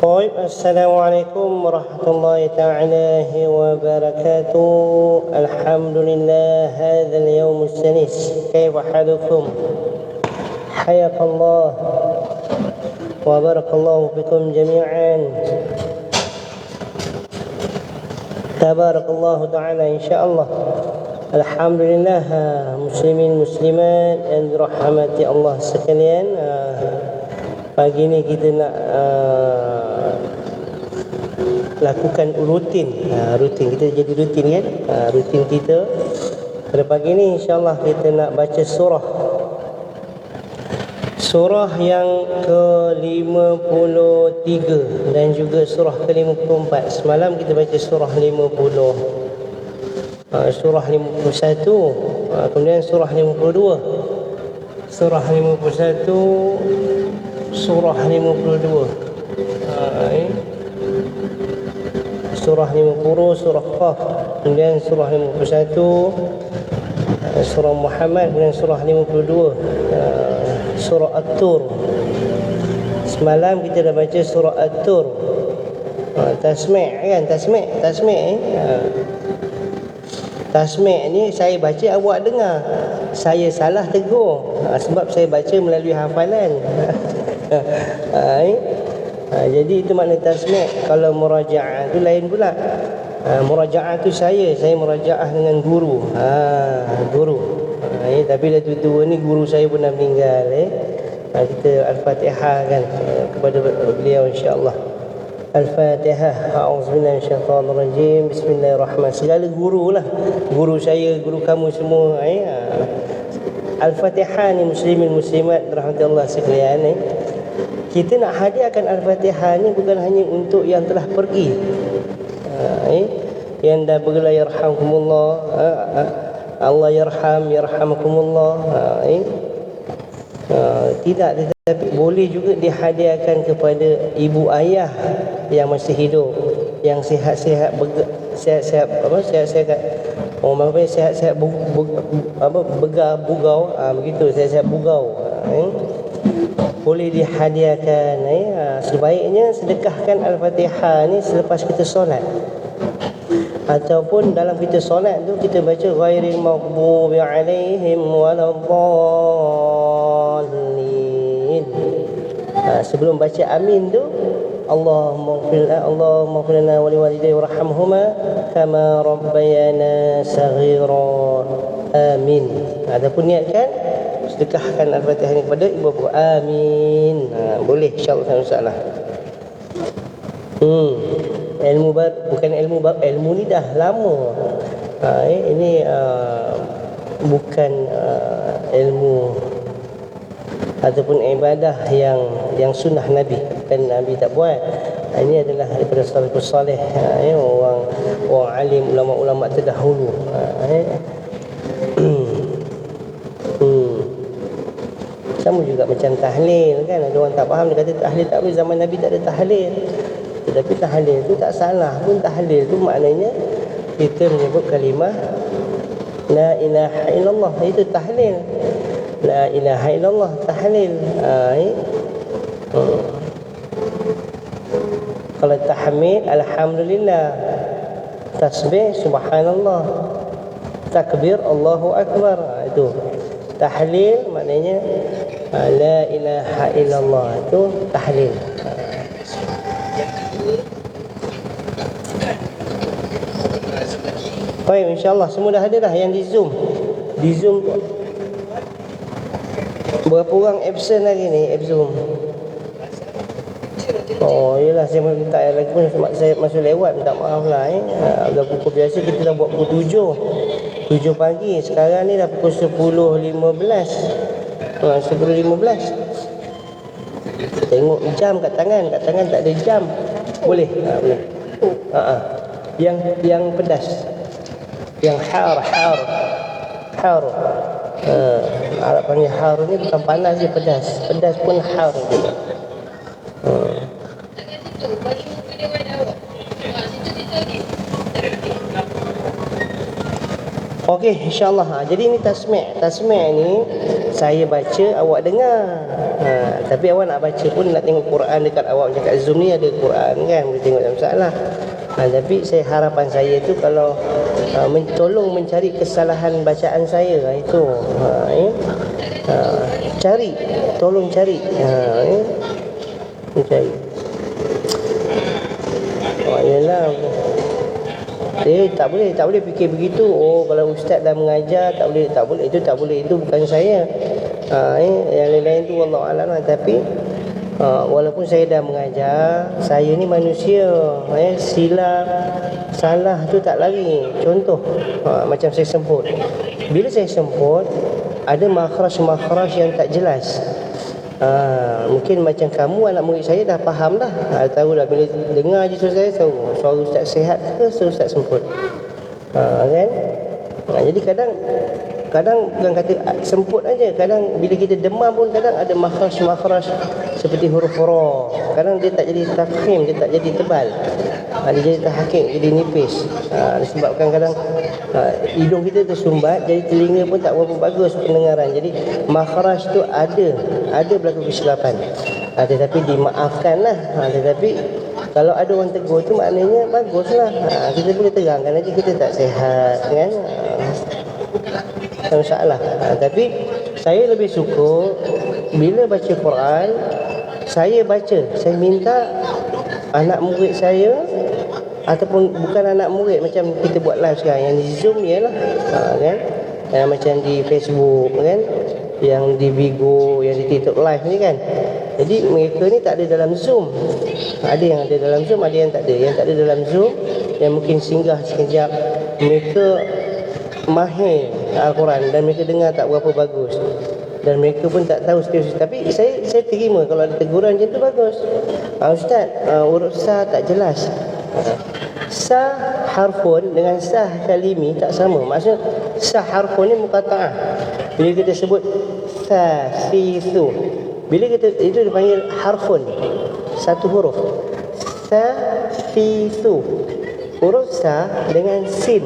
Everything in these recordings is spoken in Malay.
طيب السلام عليكم ورحمة الله تعالى وبركاته. الحمد لله هذا اليوم السنيس. كيف حالكم؟ حياك الله وبارك الله بكم جميعا. تبارك الله تعالى إن شاء الله. Alhamdulillah, muslimin muslimat yang dirahmati Allah sekalian. Pagi ni kita nak lakukan rutin. Rutin kita jadi rutin kan? Rutin kita pada pagi ni insya-Allah kita nak baca surah yang ke-53 dan juga surah ke-54. Semalam kita baca surah 50. Surah 51, kemudian surah 52. Surah 51, surah 52. Surah 50, surah Qaf, kemudian surah 51, surah Muhammad, kemudian surah 52, surah At-Tur. Semalam kita dah baca surah At-Tur. Tasmi' kan? Tasmi' ni saya baca, awak dengar. Saya salah tegur, sebab saya baca melalui hafalan. Jadi itu makna tasmi'. Kalau muraja'ah tu lain pula. Muraja'ah tu saya muraja'ah dengan guru. Guru. Tapi dah tua ni guru saya pun dah meninggal. Kita Al-Fatihah kan kepada beliau insya-Allah. Al-Fatihah. A'udzubillahi minasyaitanir rajim. Bismillahirrahmanirrahim. Segala guru lah. Guru saya, guru kamu semua. Al-Fatihah ni muslimin muslimat rahmat Allah sekalian. Kita nak hadiahkan Al-Fatihah ni bukan hanya untuk yang telah pergi. Yang dah bergelar yarhamkumullah. Allah yarhamakumullah. Tidak, tetapi boleh juga dihadiahkan kepada ibu ayah yang masih hidup, yang sihat-sihat sihat-sihat bugau, begitu, sihat-sihat bugau. Boleh dihadiahkan. Sebaiknya sedekahkan Al-Fatihah ni selepas kita solat, ataupun dalam kita solat tu kita baca ghairil maghdubi alaihim waladdallin. Sebelum baca amin tu Allahumma ighfir lana wa liwalidayya warhamhuma kama rabbayana saghira. Amin. Adapun niatkan sedekahkan Al-Fatihah ni kepada ibu bapa. Amin. Boleh insya-Allah taala. Ilmu bukan ilmu ni dah lama. Ini bukan ilmu ataupun ibadah yang sunnah Nabi, kan Nabi tak buat. Ini adalah daripada salafus salih, orang alim, ulama-ulama terdahulu. Sama juga macam tahlil kan. Ada orang tak faham, dia kata tahlil tak boleh, zaman Nabi tak ada tahlil. Tetapi tahlil tu tak salah pun. Tahlil tu maknanya kita menyebut kalimah la ilaha illallah, itu tahlil. La ilaha illallah, tahlil. Kalau tahmid, alhamdulillah. Tasbih, subhanallah. Takbir, Allahu akbar. Itu tahlil maknanya la ilaha illallah, itu tahlil. Baik, insya-Allah semua dah ada dah yang di Zoom. Di Zoom berapa orang absent hari ni? Zoom. Oh, yelah, saya minta lagi pun saya masuk lewat, minta maaf lah. Dah pukul biasa kita dah buat pukul 7 pagi. Sekarang ni dah pukul 10.15. 10.15. Tengok jam kat tangan tak ada jam. Boleh? Boleh. Yang pedas. Yang har. Arab panggil har ni bukan panas je, pedas. Pedas pun har juga. Okey, insya-Allah. Jadi ini tasmi'. Tasmi' ni saya baca, awak dengar. Tapi awak nak baca pun, nak tengok Quran dekat awak cakap Zoom ni ada Quran kan, boleh tengok, tak masalah. Tapi harapan saya tu kalau tolong mencari kesalahan bacaan saya, itu cari, tolong cari, mencari. Yalah. Tak boleh fikir begitu. Kalau ustaz dah mengajar tak boleh, itu tak boleh, itu bukan saya. Yang lain-lain tu wallahu alam lah. Tapi walaupun saya dah mengajar, saya ni manusia, silap, salah tu tak lari. Contoh macam saya semput. Bila saya semput, ada makhraj yang tak jelas. Mungkin macam kamu, anak murid saya dah faham dah, tahu dah. Bila dengar je suara saya tahu suara ustaz sihat ke suara ustaz semput, kan? Jadi kadang bukan kata semput aja, kadang bila kita demam pun kadang ada makhraj seperti huruf ra, kadang dia tak jadi tafkhim, dia tak jadi tebal, dia jadi tahqiq, jadi nipis. Disebabkan kadang hidung kita tersumbat, jadi telinga pun tak berapa bagus pendengaran. Jadi makhraj tu ada berlaku kesilapan, tetapi dimaafkanlah. Tetapi kalau ada orang tegur tu maknanya baguslah. Kita boleh terangkan aja kita tak sihat, kan? Tak masalah. Tapi saya lebih suka bila baca Quran, saya minta anak murid saya, ataupun bukan anak murid, macam kita buat live sekarang yang di Zoom ni lah, kan? Macam di Facebook kan, yang di Bigo, yang di TikTok live ni kan. Jadi mereka ni tak ada dalam Zoom. Ada yang ada dalam Zoom, ada yang tak ada. Yang tak ada dalam Zoom, yang mungkin singgah sekejap, mereka mahir Al-Quran dan mereka dengar tak berapa bagus, dan mereka pun tak tahu setiap. Tapi saya terima kalau ada teguran macam tu, bagus. Ustaz, huruf sa tak jelas. Sa harfun dengan sa kalimi tak sama. Maksudnya sa harfun ni muqatta'ah. Bila kita sebut sa, si, su, bila kita itu dipanggil harfun, satu huruf. Sa, si, su. Huruf sa dengan sin,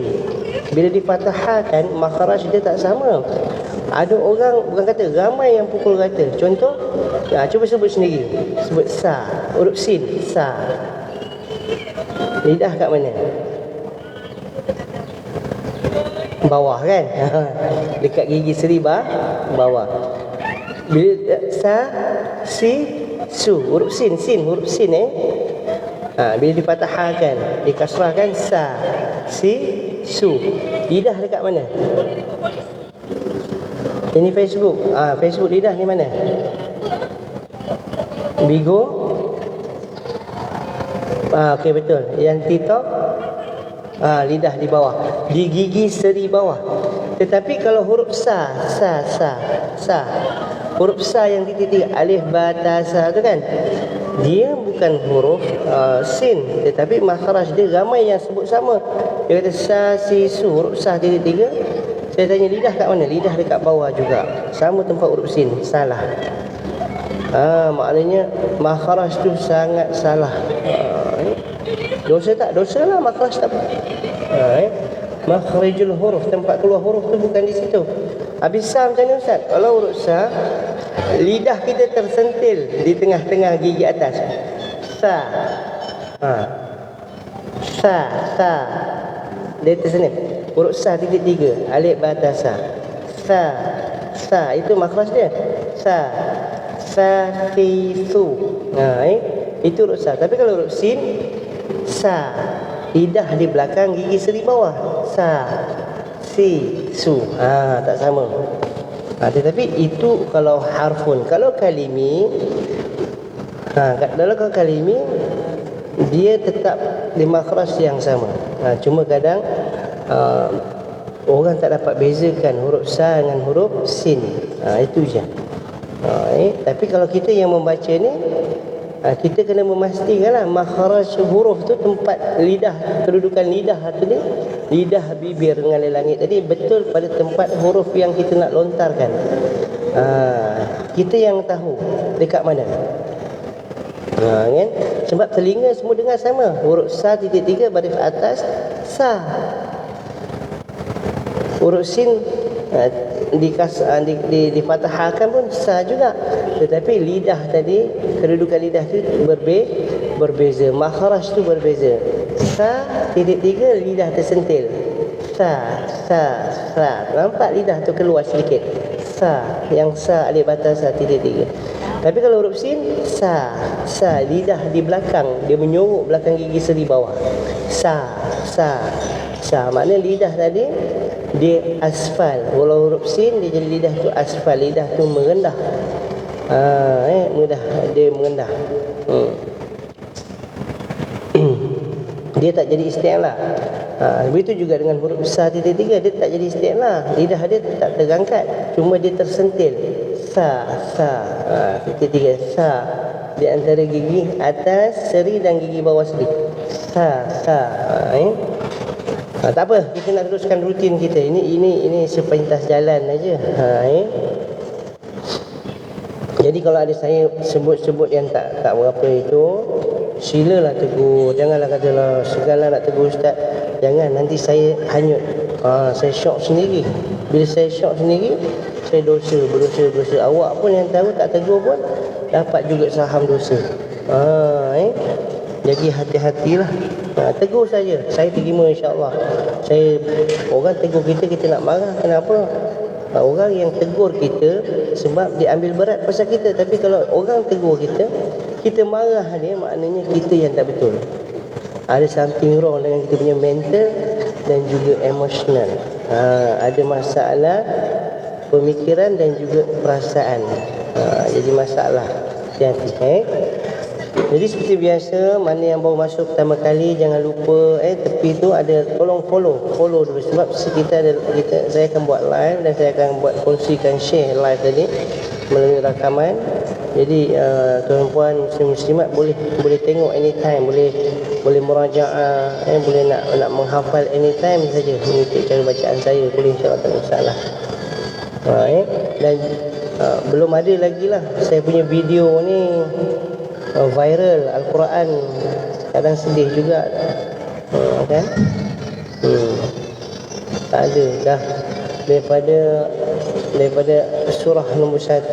bila difathahkan makhraj dia tak sama. Ada orang, bukan kata, ramai yang pukul rata. Contoh, cuba sebut sendiri. Sebut sa, huruf sin, sa. Lidah kat mana? Bawah kan? Dekat gigi seri bawah. Bila sa, si, su, huruf sin, huruf sin bila dipatahkan, dikasrahkan, sa, si, su. Lidah dekat mana? Ini Facebook. Facebook lidah ni mana? Bigo. Okey, betul. Yang TikTok, lidah di bawah, di gigi seri bawah. Tetapi kalau huruf sa, huruf sa yang titik-titik, alif, ba, ta, sa tu kan, dia bukan huruf sin, tetapi makhraj dia ramai yang sebut sama. Dia kata sa, si, su, huruf sa titik-tiga. Saya tanya lidah kat mana? Lidah dekat bawah juga, sama tempat huruf sin, salah. Maknanya makhraj tu sangat salah. Dosa tak? Dosa lah, makhraj tak. Makhrijul huruf, tempat keluar huruf tu bukan di situ. Habis sa macam mana Ustaz? Kalau huruf sa, lidah kita tersentil di tengah-tengah gigi atas. Sa. Sa. Dia tersentil. Huruf sa titik-tiga, alif, ba, ta, sa. Sa itu makhraj dia. Sa, si, su. Itu huruf sa. Tapi kalau huruf sin, sa, lidah di belakang gigi seri bawah. Sa, si, su. Tak sama. Tetapi itu kalau harfun. Kalau kalimi, kalau kalimi, dia tetap di makhraj yang sama. Cuma kadang orang tak dapat bezakan huruf sa dengan huruf sin. Itu je. Tapi kalau kita yang membaca ni, kita kena memastikanlah makhraj huruf tu, tempat lidah, kedudukan lidah tadi, lidah, bibir dengan langit tadi betul pada tempat huruf yang kita nak lontarkan. Kita yang tahu dekat mana. Kan? Sebab telinga semua dengar sama. Huruf sa titik-tiga baris atas, sa. Huruf sin difathahkan pun sa juga, tetapi lidah tadi, kedudukan lidah tu berbeza, makhraj tu berbeza. Sa titik tiga lidah tersentil, sa, nampak lidah tu keluar sedikit, sa, yang sa alif batas sa titik tiga. Tapi kalau huruf sin, sa, lidah di belakang, dia menyorok belakang gigi seri bawah, sa. Maknanya lidah tadi dia asfal. Kalau huruf sin dia jadi lidah tu asfal, lidah tu merendah. Dia merendah. Dia tak jadi isti'la. Begitu juga dengan huruf sa titik tiga, dia tak jadi isti'la, lidah dia tak terangkat, cuma dia tersentil. Sa, titik tiga, sa di antara gigi atas seri dan gigi bawah seri. Sa. Tak apa, kita nak teruskan rutin kita. Ini sepintas jalan aja. Jadi kalau ada saya sebut yang tak berapa itu, silalah tegur. Janganlah katalah segala nak tegur ustaz. Jangan, nanti saya hanyut. Saya syok sendiri. Bila saya syok sendiri, saya berdosa. Awak pun yang tahu tak tegur pun dapat juga saham dosa. Jadi hati-hatilah. Tegur saja, saya terima insya-Allah. Orang tegur kita nak marah, kenapa? Orang yang tegur kita sebab dia ambil berat pasal kita. Tapi kalau orang tegur kita marah dia, maknanya kita yang tak betul. Ada something wrong dengan kita punya mental dan juga emotional. Ada masalah pemikiran dan juga perasaan. Jadi masalah. Hati-hati. Jadi seperti biasa, mana yang baru masuk pertama kali, jangan lupa tepi tu ada, tolong follow dulu, sebab saya akan buat live dan saya akan buat kongsikan share live tadi melalui rakaman. Jadi tuan-puan muslim-muslimat boleh tengok anytime, boleh murajaah, boleh nak menghafal anytime saja mengikut cara bacaan saya, boleh insya-Allah, tak masalah. Dan belum ada lagi lah saya punya video ni viral, Al-Quran kadang sedih juga kan. Tak ada dah daripada surah nombor 1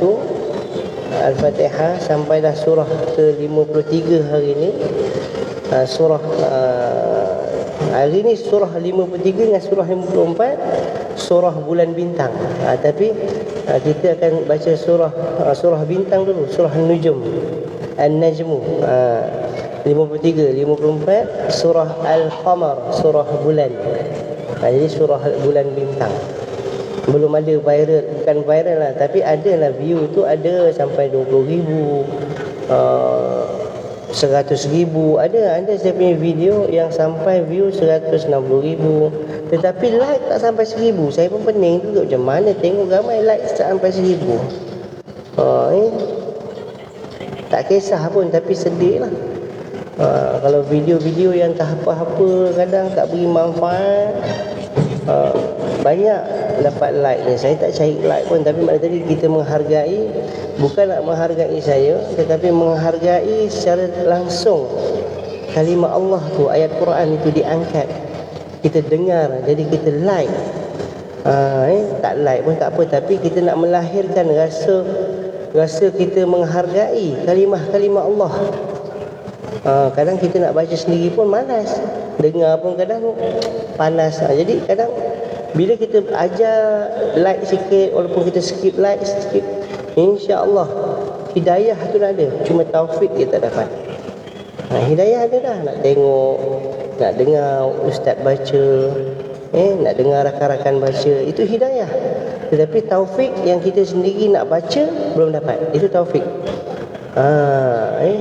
Al-Fatihah sampailah surah ke-53 hari ni. Hari ni surah 53 dengan surah 54 surah bulan bintang. Tapi kita akan baca surah bintang dulu, surah An-Nujum, An-Najmu. 53, 54 surah Al-Qamar, surah bulan. Jadi surah bulan bintang. Belum ada viral, bukan viral lah, tapi ada lah view tu, ada sampai 20,000, 100,000. Ada saya punya video yang sampai view 160,000, tetapi like tak sampai 1,000. Saya pun pening juga, macam mana tengok ramai like sampai 1,000. Tak kisah pun, tapi sedih lah. Kalau video-video yang tak apa-apa, kadang tak beri manfaat, banyak dapat like ni. Saya tak cari like pun, tapi maknanya tadi kita menghargai, bukan nak menghargai saya, tetapi menghargai secara langsung kalimah Allah tu, ayat Quran itu diangkat, kita dengar, jadi kita like. Tak like pun tak apa, tapi kita nak melahirkan rasa kita menghargai kalimah-kalimah Allah. Kadang kita nak baca sendiri pun malas, dengar pun kadang panas. Jadi kadang bila kita ajar like sikit, walaupun kita skip like sikit, insya-Allah hidayah tu dah ada, cuma taufik kita dapat. Hidayah ada dah, nak tengok, nak dengar ustaz baca, nak dengar rakan-rakan baca, itu hidayah. Tetapi taufik yang kita sendiri nak baca belum dapat, itu taufik.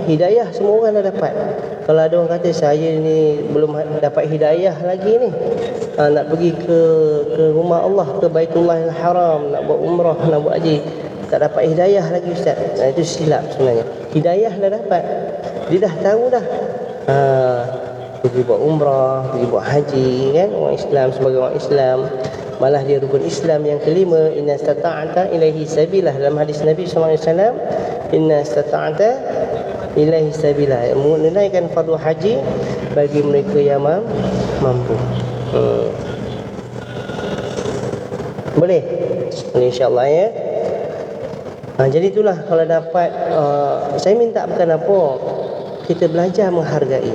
Hidayah semua orang dah dapat. Kalau ada orang kata saya ni belum dapat hidayah lagi ni, nak pergi ke rumah Allah, ke Baitullahil Haram, nak buat umrah, nak buat haji, tak dapat hidayah lagi ustaz. Itu silap sebenarnya. Hidayah dah dapat, dia dah tahu dah. Pergi buat umrah, pergi buat haji kan, orang Islam sebagai orang Islam. Malah dia rukun Islam yang kelima, inna stata'ata ilaihi sabilah, dalam hadis Nabi SAW, inna stata'ata ilaihi sabilah, menunaikan fardu haji bagi mereka yang mampu. Boleh? Boleh insya-Allah ya. Jadi itulah kalau dapat saya minta bukan apa, kita belajar menghargai.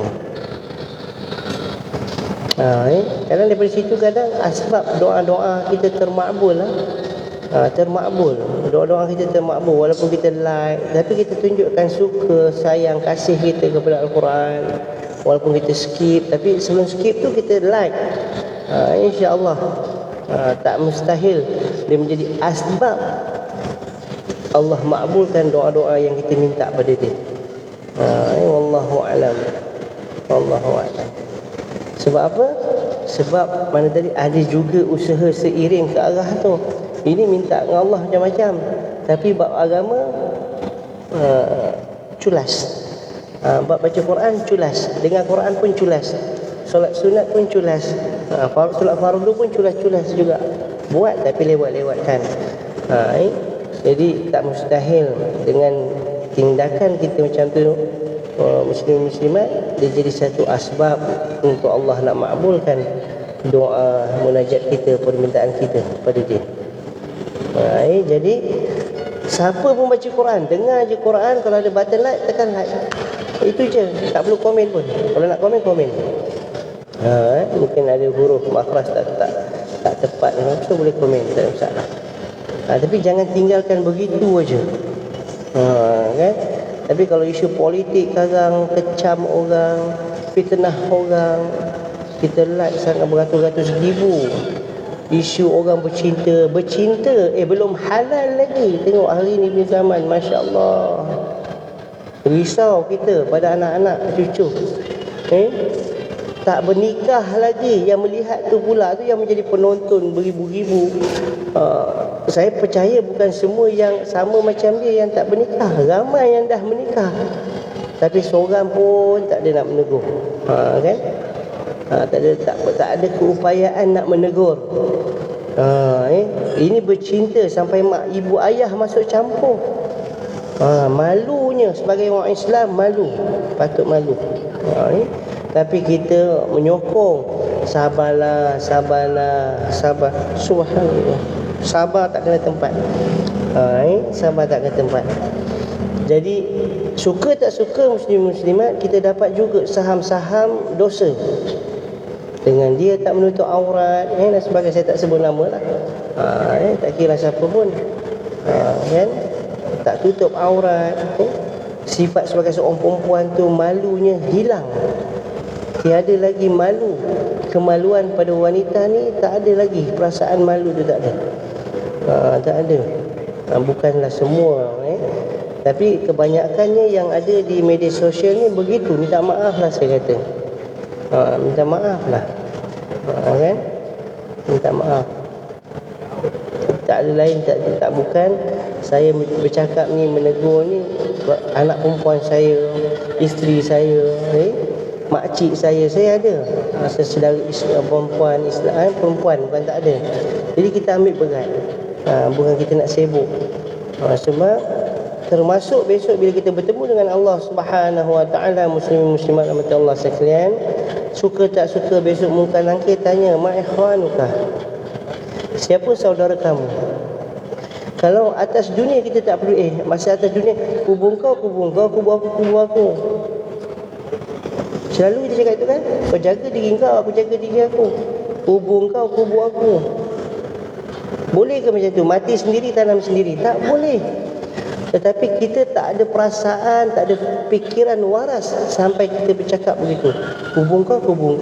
Kadang daripada situ kadang asbab doa-doa kita termakbul lah. Termakbul, doa-doa kita termakbul walaupun kita like, tapi kita tunjukkan suka, sayang, kasih kita kepada Al-Quran. Walaupun kita skip, tapi sebelum skip tu kita like. InsyaAllah tak mustahil dia menjadi asbab Allah makbulkan doa-doa yang kita minta pada dia. Wallahu a'lam. Wallahu a'lam. Sebab apa? Sebab mana tadi ada juga usaha seiring ke arah tu. Ini minta dengan Allah macam-macam, tapi bab agama culas. Bab baca Quran culas, dengar Quran pun culas, solat sunat pun culas, solat fardu pun culas-culas juga. Buat tapi lewat-lewatkan. Jadi tak mustahil dengan tindakan kita macam tu, muslim-muslimat, dia jadi satu asbab untuk Allah nak makbulkan doa munajat kita, permintaan kita pada dia. Jadi siapa pun baca Quran, dengar je Quran, kalau ada button like tekan like. Itu je, tak perlu komen pun. Kalau nak komen, komen. Mungkin ada huruf makhraj tak tepat, so boleh komen, tak ada masalah. Tapi jangan tinggalkan begitu aja. Kan? Tapi kalau isu politik sekarang, kecam orang, fitnah orang, kita like sangat beratus-ratus ribu. Isu orang bercinta, belum halal lagi. Tengok hari ni punya zaman, masya-Allah. Risau kita pada anak-anak cucu. Tak bernikah lagi, yang melihat tu pula tu yang menjadi penonton beribu-ribu. Saya percaya bukan semua yang sama macam dia yang tak bernikah, ramai yang dah menikah, tapi seorang pun tak ada nak menegur. Kan? Tak ada keupayaan nak menegur. Ini bercinta sampai mak ibu ayah masuk campur. Malunya sebagai orang Islam, malu, patut malu. Tapi kita menyokong, sabar. Subhanallah, sabar tak kena tempat. Sabar tak kena tempat. Jadi suka tak suka muslim-muslimat, kita dapat juga saham-saham dosa. Dengan dia tak menutup aurat, dan sebagainya, saya tak sebut nama lah. Tak kira siapa pun. Kan? Tak tutup aurat. Sifat sebagai seorang perempuan tu malunya hilang. Tiada lagi malu. Kemaluan pada wanita ni tak ada lagi. Perasaan malu tu tak ada. Tak ada. Bukanlah semua. Tapi kebanyakannya yang ada di media sosial ni begitu. Minta maaf lah saya kata. Minta maaf lah. Kan? Minta maaf. Tak ada lain, tak bukan. Saya bercakap ni, menegur ni anak perempuan saya, isteri saya, makcik saya ada. Saudara perempuan Islam, perempuan bukan tak ada. Jadi kita ambil berat. Bukan kita nak sibuk. Sebab termasuk besok bila kita bertemu dengan Allah Subhanahu Wa Taala, muslimin muslimat rahmat Allah sekalian, suka tak suka besok muka nangkir tanya, ma ikhwanuka, siapa saudara kamu? Kalau atas dunia kita tak perlu masa atas dunia, kubu kau, kubu aku. Selalu kita cakap itu kan, kau jaga diri kau, aku jaga diri aku. Kubu kau, kubu aku. Boleh ke macam tu? Mati sendiri, tanam sendiri? Tak boleh. Tetapi kita tak ada perasaan, tak ada fikiran waras sampai kita bercakap begitu. Kubu kau, kubu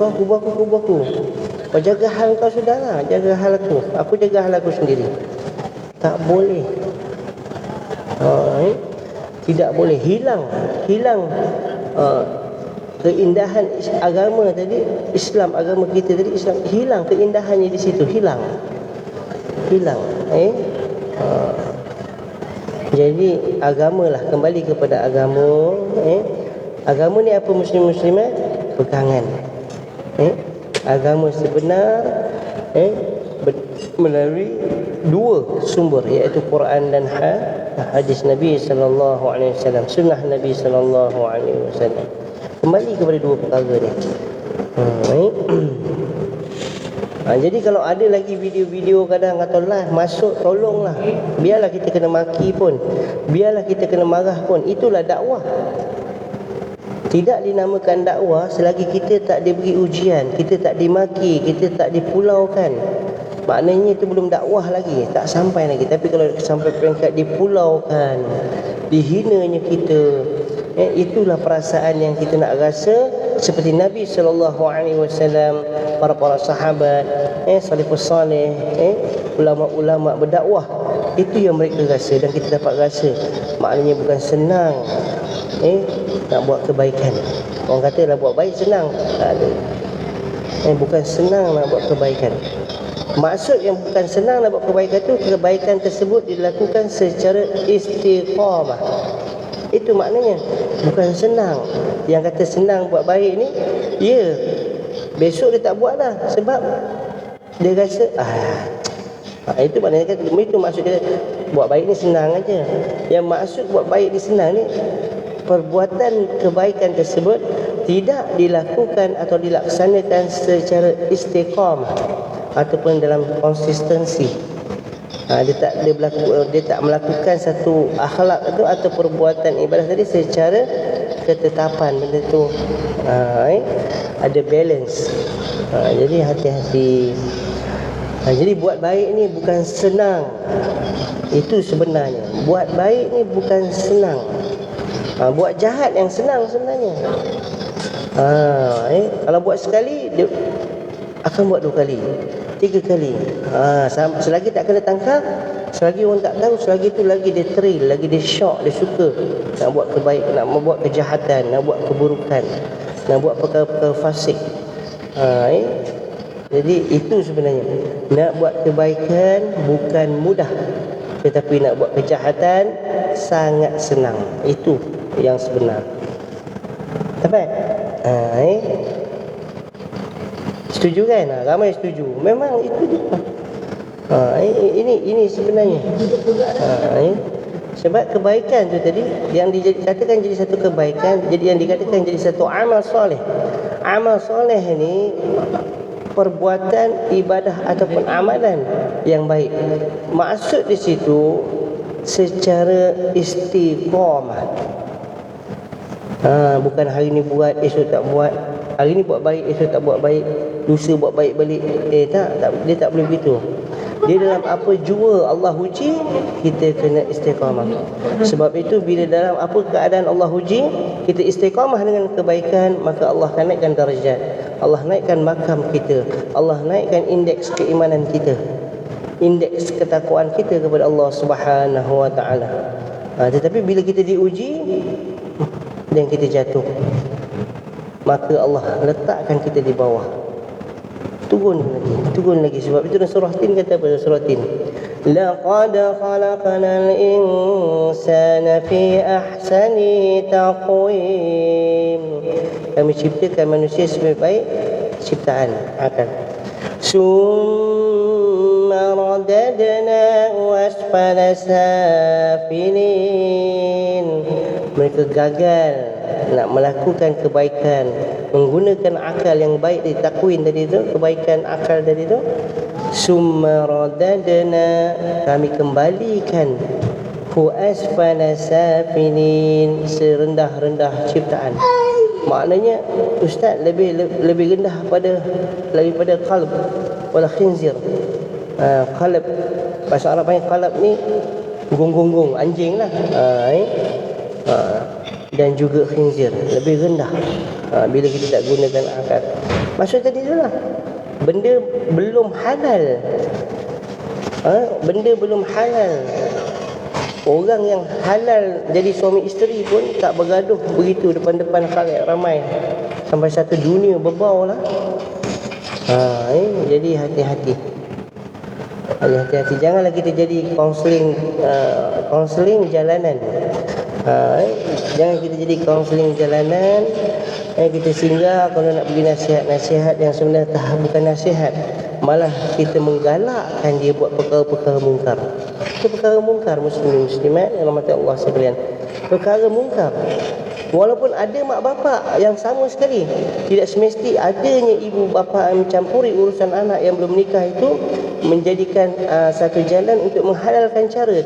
aku. Kau jaga hal kau sudahlah, jaga hal aku jaga hal aku sendiri. Tak boleh. Tidak boleh. Hilang keindahan agama tadi, Islam, agama kita tadi Islam, hilang keindahannya di situ, hilang. Jadi agamalah, kembali kepada agama. Agama ni apa muslim-muslimat? Pegangan. Agama sebenar melalui dua sumber, iaitu Quran dan hadis Nabi sallallahu alaihi wasallam, sunnah Nabi sallallahu alaihi wasallam. Kembali kepada dua perkara ni. Jadi kalau ada lagi video-video kadang kata live masuk, tolonglah. Biarlah kita kena maki pun, biarlah kita kena marah pun, itulah dakwah. Tidak dinamakan dakwah selagi kita tak diberi ujian, kita tak dimaki, kita tak dipulaukan. Maknanya itu belum dakwah lagi, tak sampai lagi. Tapi kalau sampai peringkat dipulaukan, dihinanya kita, itulah perasaan yang kita nak rasa. Seperti Nabi SAW, para sahabat, salafus salih, ulama-ulama berdakwah, itu yang mereka rasa dan kita dapat rasa. Maknanya bukan senang nak buat kebaikan. Orang kata nak buat baik senang, tak ada. Bukan senang nak buat kebaikan. Maksud yang bukan senang nak buat kebaikan tu, kebaikan tersebut dilakukan secara istiqamah. Itu maknanya, bukan senang. Yang kata senang buat baik ni, besok dia tak buat dah sebab dia rasa itu maknanya kan, itu maksud dia buat baik ni senang aja. Yang maksud buat baik ni senang ni, perbuatan kebaikan tersebut tidak dilakukan atau dilaksanakan secara istiqamah ataupun dalam konsistensi. Dia tak melakukan satu akhlak itu atau perbuatan ibadah tadi secara ketetapan. Benda tu ada balance. Jadi hati-hati. Jadi buat baik ni bukan senang. Itu sebenarnya. Buat baik ni bukan senang. Buat jahat yang senang sebenarnya. Kalau buat sekali, dia akan buat 2 kali, 3 kali. Selagi tak kena tangkap, selagi orang tak tahu, selagi tu lagi dia thrill, lagi dia shock, dia suka nak buat kebaikan, nak buat kejahatan, nak buat keburukan, nak buat perkara-perkara fasik. Jadi itu sebenarnya, nak buat kebaikan bukan mudah, tetapi nak buat kejahatan sangat senang. Itu yang sebenar. Tepat? Setuju kan? Ramai setuju. Memang itu juga. Ini sebenarnya. Sebab kebaikan tu tadi yang dikatakan jadi satu kebaikan, jadi yang dikatakan jadi satu amal soleh. Amal soleh ni perbuatan ibadah ataupun amalan yang baik. Maksud di situ secara istiqamah. Bukan hari ni buat, esok tak buat. Hari ni buat baik, esok tak buat baik. Lusa buat baik balik. Tak, dia tak boleh begitu. Dia dalam apa jua Allah uji, kita kena istiqamah. Sebab itu bila dalam apa keadaan Allah uji, kita istiqamah dengan kebaikan, maka Allah akan naikkan darjat, Allah naikkan makam kita, Allah naikkan indeks keimanan kita, indeks ketakwaan kita kepada Allah Subhanahu wa taala. Tetapi bila kita diuji dan kita jatuh, maka Allah letakkan kita di bawah. Turun lagi. Sebab itu dalam surah Tin kata apa? Surah Tin, laqad khalaqnal insana fi ahsani taqwim. Kami ciptakan manusia sebaik-baik ciptaan akal. Summa radadnahu asfala safilin. Mereka gagal nak melakukan kebaikan menggunakan akal yang baik di takwin tadi tu, kebaikan akal tadi tu. Summa radadna, kami kembalikan hu asfala safilin, serendah-rendah ciptaan. Maknanya ustaz lebih rendah daripada qalb wala khinzir. Qalb bahasa Arab panggil qalb ni gonggong anjing lah. Dan juga khinzir, lebih rendah bila kita tak gunakan akal. Maksud tadi itulah, benda belum halal. Benda belum halal. Orang yang halal jadi suami isteri pun tak bergaduh begitu depan-depan khalayak ramai sampai satu dunia berbau lah. Jadi hati-hati. Janganlah kita jadi kaunseling jalanan. Jangan kita jadi kaunseling jalanan. Kita singgah kalau nak bagi nasihat-nasihat yang sebenarnya bukan nasihat, malah kita menggalakkan dia buat perkara-perkara mungkar. Itu perkara mungkar, muslimin muslimat yang rahmati Allah sekalian. Perkara mungkar Walaupun ada mak bapak yang sama sekali, tidak semesti adanya ibu bapa yang mencampuri urusan anak yang belum menikah itu menjadikan satu jalan untuk menghalalkan cara.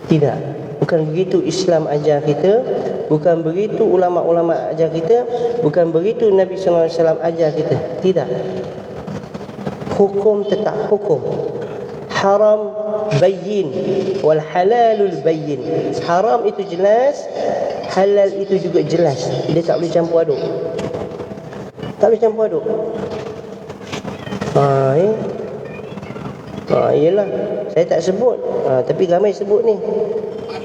Tidak. Bukan begitu Islam ajar kita, bukan begitu ulama-ulama ajar kita, bukan begitu Nabi sallallahu alaihi wasallam ajar kita. Tidak. Hukum tetap hukum. Haram bayyin wal halalul bayyin. Haram itu jelas, halal itu juga jelas. Dia tak boleh campur aduk. Tak boleh campur aduk. Yelah, saya tak sebut, tapi ramai sebut ni.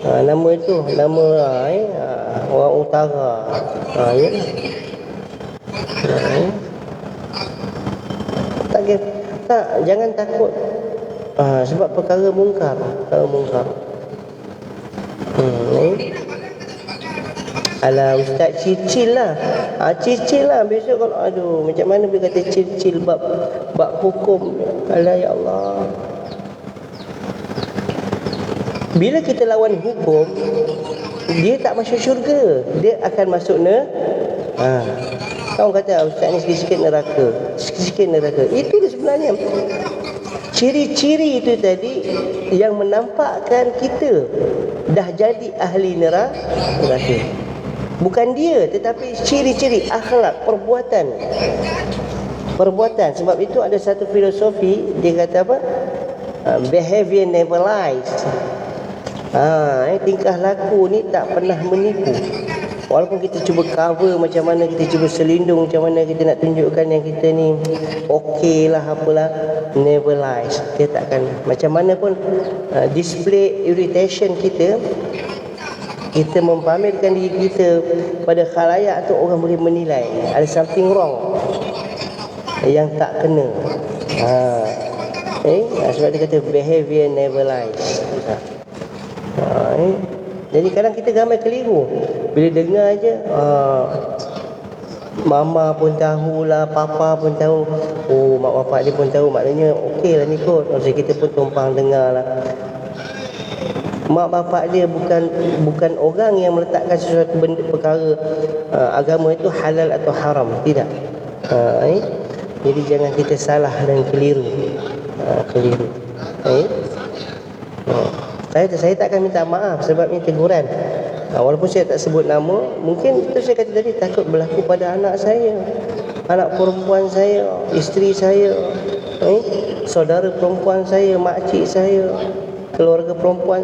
Nama itu, nama orang utara. Yelah. Tak, jangan takut. Sebab perkara mungkar. Alah ustaz, cicil lah. Besok kalau macam mana boleh kata cicil bab hukum. Alah ya Allah. Bila kita lawan hukum, dia tak masuk syurga, dia akan masuk kau kata ustaz ni sikit-sikit neraka. Itu dia sebenarnya. Ciri-ciri itu tadi yang menampakkan kita dah jadi ahli neraka. Bukan dia, tetapi ciri-ciri akhlak, perbuatan. Sebab itu ada satu filosofi, dia kata apa? Behavior never lies. Tingkah laku ni tak pernah menipu. Walaupun kita cuba cover macam mana, kita cuba selindung macam mana, kita nak tunjukkan yang kita ni okey lah, apalah, never lies. Dia takkan, macam mana pun display irritation kita mempamerkan diri kita pada khalayak tu, orang boleh menilai ada something wrong yang tak kena. Sebab dia kata behavior never lies. Jadi kadang kita ramai keliru. Bila dengar aja, mama pun tahulah, papa pun tahu, mak bapak dia pun tahu, maknanya okey lah ni kot. Maksudnya kita pun tumpang dengar lah. Mak bapak dia bukan orang yang meletakkan sesuatu benda, perkara agama itu halal atau haram. Tidak. Jadi jangan kita salah dan keliru. Saya tak akan minta maaf sebab ini teguran. Walaupun saya tak sebut nama, mungkin itu saya kata tadi, takut berlaku pada anak saya, anak perempuan saya, isteri saya, saudara perempuan saya, makcik saya, keluarga perempuan.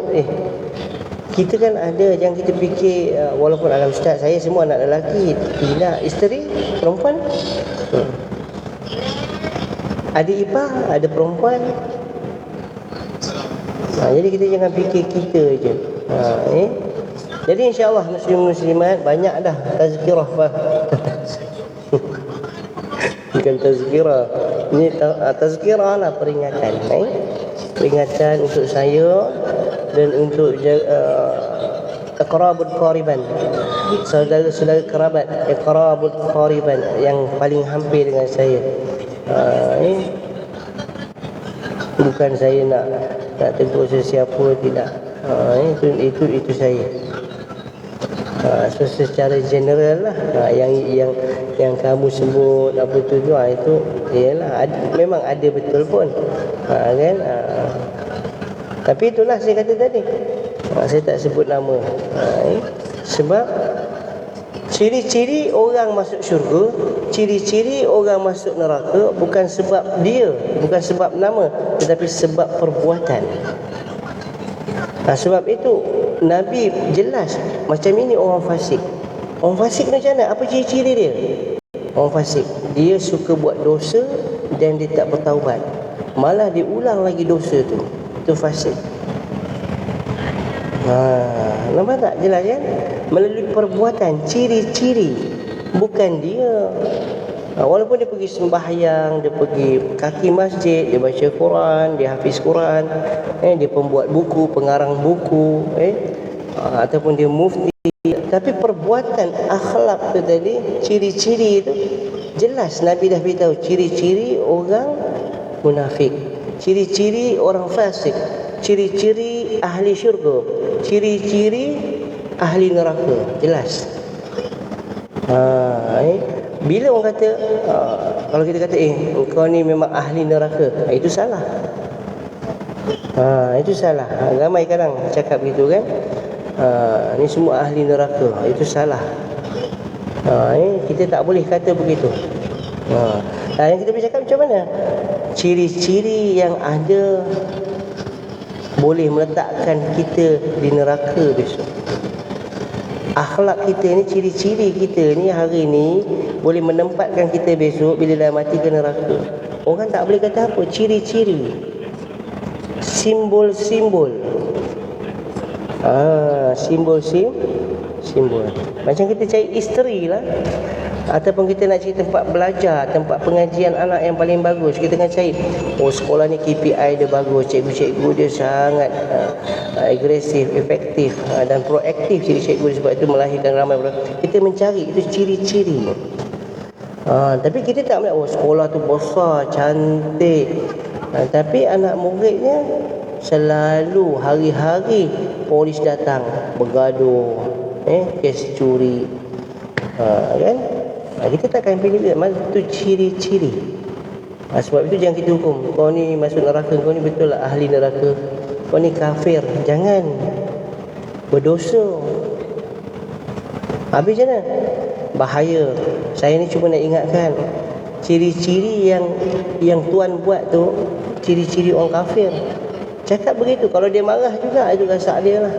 Kita kan ada, jangan kita fikir walaupun alam ustaz saya semua anak lelaki, tidak, isteri perempuan, adik ipar ada perempuan. Jadi kita jangan fikir kita je. Jadi insya-Allah muslim-muslimat banyak dah tazkirah. Bukan tazkirah, ini tazkirah lah, peringatan. Peringatan untuk saya dan untuk aqrabul qariban, saudara-saudara kerabat, aqrabul qariban yang paling hampir dengan saya. Bukan saya nak tegur sesiapa, tidak. Itu saya. So, secara general lah, yang kamu sebut apa tu itu ialah memang ada betul pun, kan. Tapi itulah saya kata tadi, saya tak sebut nama, sebab ciri-ciri orang masuk syurga, ciri-ciri orang masuk neraka bukan sebab dia, bukan sebab nama, tetapi sebab perbuatan. Sebab itu Nabi jelas macam ini orang fasik. Orang fasik macam mana? Apa ciri-ciri dia? Orang fasik, dia suka buat dosa dan dia tak bertaubat, malah dia ulang lagi dosa tu. Itu fasik. Nampak tak jelas kan? Melalui perbuatan, ciri-ciri, bukan dia. Walaupun dia pergi sembahyang, dia pergi kaki masjid, dia baca Quran, dia hafiz Quran, dia pembuat buku, pengarang buku, ataupun dia mufti, tapi perbuatan akhlak tu tadi, ciri-ciri itu jelas Nabi dah beritahu ciri-ciri orang munafik, ciri-ciri orang fasik, ciri-ciri ahli syurga, ciri-ciri ahli neraka, jelas. Bila orang kata kalau kita kata kau ni memang ahli neraka, itu salah. Itu salah. Ramai kadang cakap begitu kan. Ni semua ahli neraka, itu salah. Kita tak boleh kata begitu. Yang kita bercakap macam mana? Ciri-ciri yang ada boleh meletakkan kita di neraka besok. Akhlak kita ni, ciri-ciri kita ni hari ni boleh menempatkan kita besok bila dah mati ke neraka. Orang tak boleh kata apa, ciri-ciri, simbol-simbol. Simbol. Macam kita cari isteri lah, ataupun kita nak cari tempat belajar, tempat pengajian anak yang paling bagus, kita akan cari sekolah ni KPI dia bagus, cikgu-cikgu dia sangat agresif, efektif dan proaktif cikgu-cikgu, sebab itu melahirkan ramai orang. Kita mencari itu ciri-ciri. Tapi kita tak melihat sekolah tu besar, cantik, tapi anak muridnya selalu hari-hari polis datang bergaduh, kes curi, kan? Kita takkan pilih dia. Itu ciri-ciri. Sebab itu jangan kita hukum, kau ni masuk neraka, kau ni betul lah ahli neraka, kau ni kafir. Jangan, berdosa. Habis macam mana? Bahaya. Saya ni cuma nak ingatkan, ciri-ciri yang Tuan buat tu, ciri-ciri orang kafir. Cakap begitu. Kalau dia marah juga, itu rasa dia lah.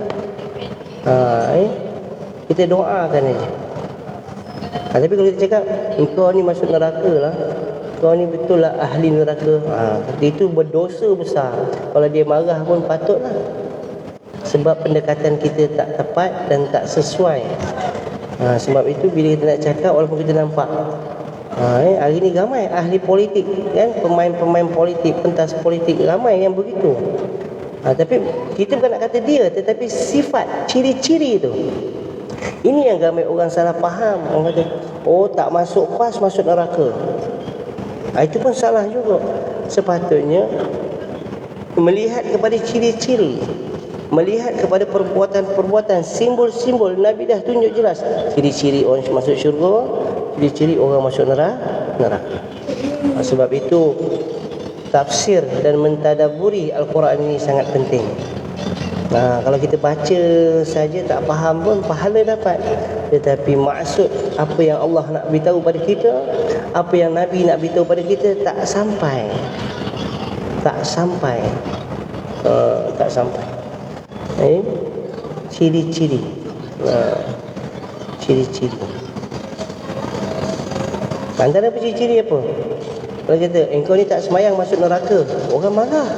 Kita doakan aja. Tapi kalau kita cakap kau ni masuk neraka lah, kau ni betul lah ahli neraka, itu berdosa besar. Kalau dia marah pun patutlah, sebab pendekatan kita tak tepat dan tak sesuai. Sebab itu bila kita nak cakap, walaupun kita nampak hari ni ramai ahli politik kan, pemain-pemain politik, pentas politik, ramai yang begitu. Tapi kita bukan nak kata dia, tetapi sifat, ciri-ciri itu. Ini yang ramai orang salah faham. Orang kata, tak masuk PAS, masuk neraka. Itu pun salah juga. Sepatutnya melihat kepada ciri-ciri, melihat kepada perbuatan-perbuatan, simbol-simbol. Nabi dah tunjuk jelas ciri-ciri orang masuk syurga, ciri-ciri orang masuk neraka. Sebab itu tafsir dan mentadaburi Al-Quran ini sangat penting. Kalau kita baca saja tak faham pun, pahala dapat. Tetapi maksud apa yang Allah nak beritahu pada kita, apa yang Nabi nak beritahu pada kita, tak sampai. Ciri-ciri. Ciri-ciri. Antara ciri-ciri apa? Kalau kata engkau ni tak semayang masuk neraka, orang marah.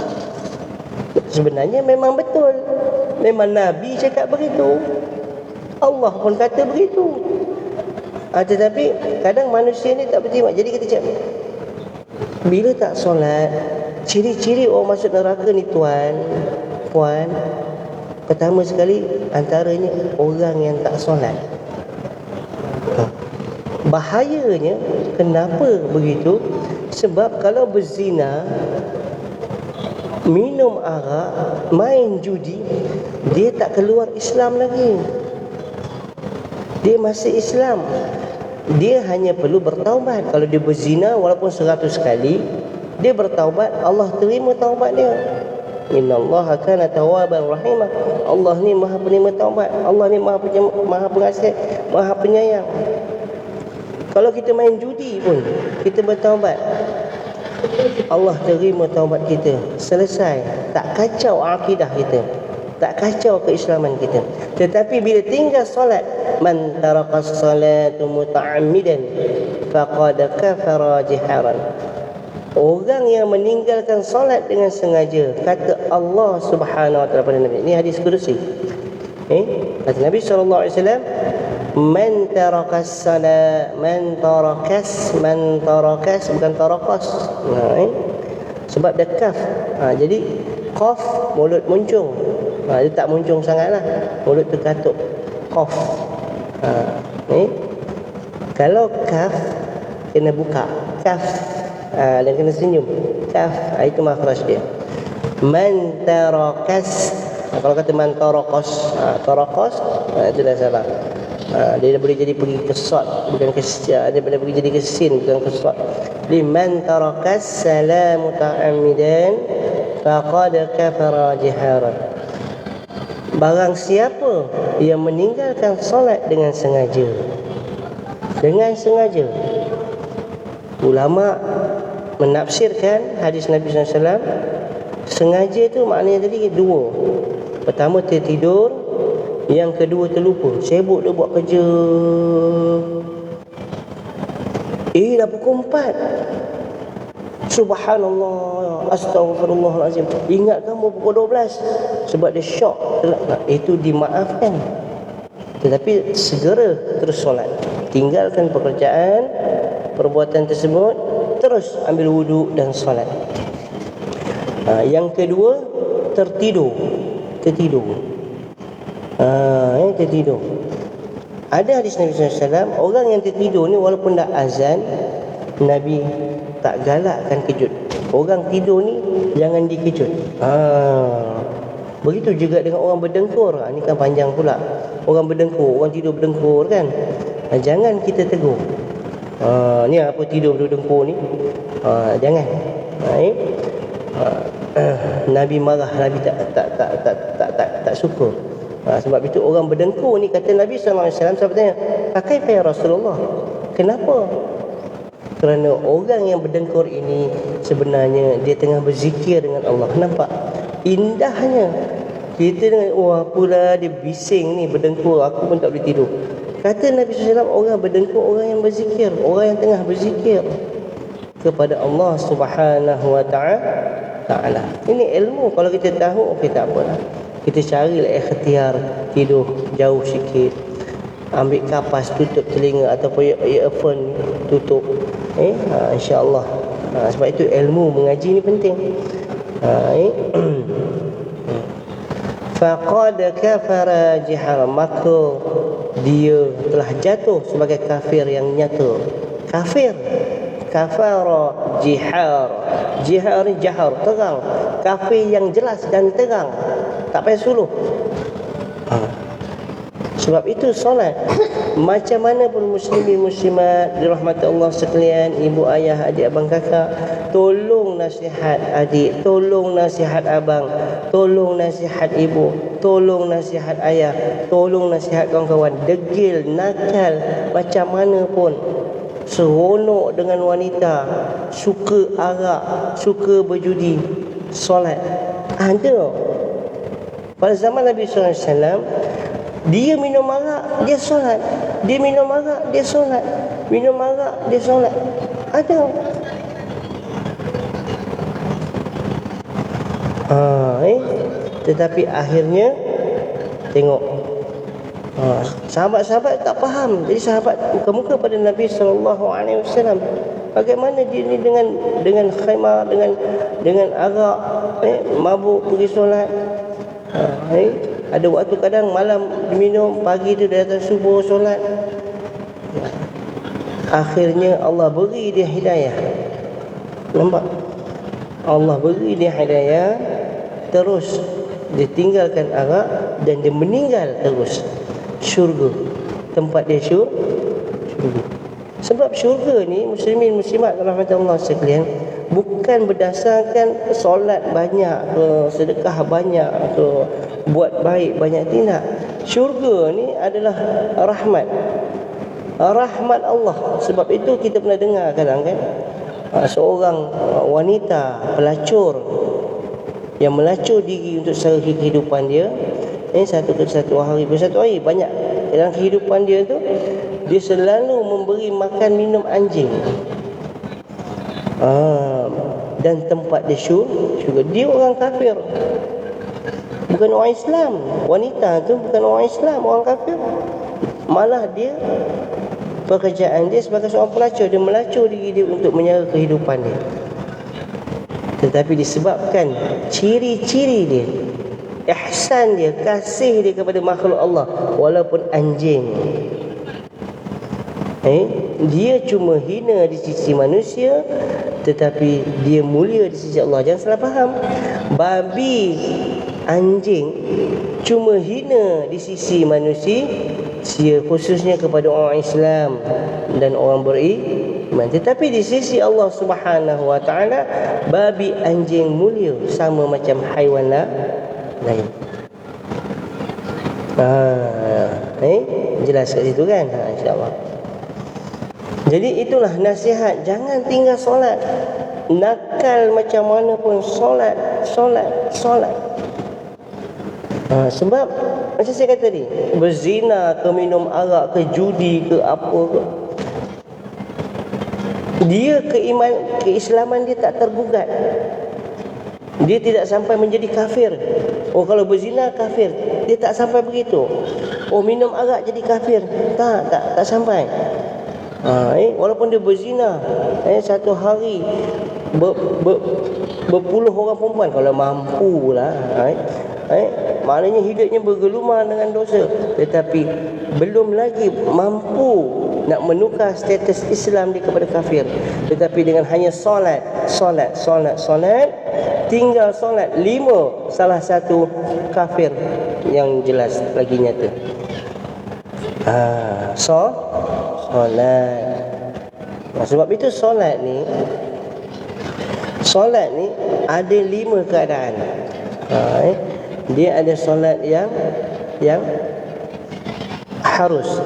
Sebenarnya memang betul, memang Nabi cakap begitu, Allah pun kata begitu. Tetapi kadang manusia ni tak berterima. Jadi kita cakap, bila tak solat, ciri-ciri orang masuk neraka ni tuan, puan, pertama sekali antaranya orang yang tak solat. Bahayanya, kenapa begitu? Sebab kalau berzina, minum arak, main judi, dia tak keluar Islam lagi. Dia masih Islam. Dia hanya perlu bertaubat. Kalau dia berzina walaupun 100 kali, dia bertaubat, Allah terima taubat dia. Innallaha kana tawwaban rahimah. Allah ni Maha penerima taubat. Allah ni Maha pengasih, Maha penyayang. Kalau kita main judi pun, kita bertaubat, Allah terima taubat kita. Selesai. Tak kacau akidah kita, tak kacau keislaman kita. Tetapi bila tinggal solat, man taraqas salata muta'ammidan faqad kafara jiharan. Orang yang meninggalkan solat dengan sengaja, kata Allah Subhanahu wa taala pada Nabi. Ini hadis kursi. Kata Nabi sallallahu alaihi wasallam, man tarakas salat, man tarakas bukan tarakas. Sebab dia kaf. Jadi qaf mulut muncung. Dia tak muncung sangatlah, mulut terkatuk. Qaf. Kalau kaf kena buka, kaf dan kena senyum. Kaf, itu makhraj dia. Man tarakas. Kalau kata man tarakas, tarakas Itu dah salah. Dia boleh jadi pergi ke sad, bukan ke dia boleh pergi jadi ke sin, bukan ke sad. Liman tarakas salam muta'ammidan faqad kafara jiharan. Barang siapa yang meninggalkan solat dengan sengaja, dengan sengaja, ulama menafsirkan hadis Nabi SAW, sengaja tu maknanya tadi dua. Pertama tertidur, yang kedua terlupa. Sibuk dia buat kerja, dah pukul 4. Subhanallah, astagfirullahalazim. Ingat kamu pukul 12. Sebab dia syok. Itu dimaafkan. Tetapi segera terus solat. Tinggalkan pekerjaan, perbuatan tersebut, terus ambil wuduk dan solat. Yang kedua, tertidur. Tertidur. Ada hadis Nabi SAW, orang yang tertidur ni walaupun dah azan, Nabi tak galakkan kejut. Orang tidur ni jangan dikejut. Begitu juga dengan orang berdengkur. Ni kan panjang pula. Orang berdengkur, orang tidur berdengkur kan. Jangan kita tegur. Ni apa tidur berdengkur ni? Jangan. Nabi marah, Nabi tak suka. Sebab itu orang berdengkur ni, kata Nabi SAW, sahabat tanya, "Kaifa ya Rasulullah?" Kenapa? Kerana orang yang berdengkur ini sebenarnya dia tengah berzikir dengan Allah. Nampak indahnya. Kita dengan apalah dia bising ni berdengkur, aku pun tak boleh tidur. Kata Nabi SAW, orang berdengkur orang yang berzikir, orang yang tengah berzikir kepada Allah Subhanahu wa ta'ala. Ini ilmu. Kalau kita tahu, okey, tak apalah. Kita carilah ikhtiar tidur jauh sikit. Ambil kapas tutup telinga ataupun earphone tutup. InsyaAllah. Sebab itu ilmu mengaji ni penting. Faqad kafara jihar, maka dia telah jatuh sebagai kafir yang nyata. Kafir. Kafara jihar. Jihar ni jahar, terang. Kafir yang jelas dan terang. Tak payah suluh. Sebab itu solat, macam mana pun muslimin muslimat dirahmati Allah sekalian, ibu ayah, adik abang kakak, tolong nasihat adik, tolong nasihat abang, tolong nasihat ibu, tolong nasihat ayah, tolong nasihat kawan-kawan. Degil, nakal, macam mana pun, seronok dengan wanita, suka arak, suka berjudi, solat ada. Pada zaman Nabi SAW, dia minum arak, dia solat. Dia minum arak, dia solat. Minum arak, dia solat. Ada. Tetapi akhirnya tengok, sahabat-sahabat tak faham. Jadi sahabat muka-muka pada Nabi SAW, bagaimana dia ni dengan khaymar, dengan arak, mabuk pergi solat. Ada waktu kadang malam minum, pagi tu dia datang subuh solat. Akhirnya Allah beri dia hidayah. Nampak? Allah beri dia hidayah, terus dia tinggalkan arak dan dia meninggal terus. Syurga, tempat dia syurga. Sebab syurga ni, muslimin muslimat rahmatullah sekalian, bukan berdasarkan solat banyak ke, sedekah banyak ke, buat baik banyak, tidak. Syurga ni adalah rahmat. Rahmat Allah. Sebab itu kita pernah dengar kadang kan, seorang wanita pelacur yang melacur diri untuk sara kehidupan dia, satu hari banyak dalam kehidupan dia tu, dia selalu memberi makan minum anjing. Dan tempat dia syurga. Dia orang kafir, bukan orang Islam. Wanita tu bukan orang Islam, orang kafir. Malah dia, pekerjaan dia sebagai seorang pelacur, dia melacur diri dia untuk menyara kehidupan dia. Tetapi disebabkan ciri-ciri dia, ihsan dia, kasih dia kepada makhluk Allah, walaupun anjing, dia cuma hina di sisi manusia, tetapi dia mulia di sisi Allah. Jangan salah faham. Babi anjing cuma hina di sisi manusia, khususnya kepada orang Islam dan orang beriman, tetapi di sisi Allah Subhanahu wa taala babi anjing mulia sama macam haiwan lain. Jelas kat situ kan? InsyaAllah. Jadi itulah nasihat, jangan tinggal solat. Nakal macam mana pun solat. Sebab macam saya kata tadi, berzina ke, minum arak ke, judi ke, apa ke, dia keislaman dia tak tergugat. Dia tidak sampai menjadi kafir. Oh, kalau berzina kafir, dia tak sampai begitu. Oh, minum arak jadi kafir, tak sampai. Walaupun dia berzina, satu hari berpuluh orang perempuan, kalau mampu lah, maknanya hidupnya bergelumar dengan dosa, tetapi belum lagi mampu nak menukar status Islam dia kepada kafir. Tetapi dengan hanya solat, tinggal solat 5, salah satu kafir yang jelas lagi nyata. Solat. Sebab itu solat ni ada 5 keadaan. Dia ada solat yang harus,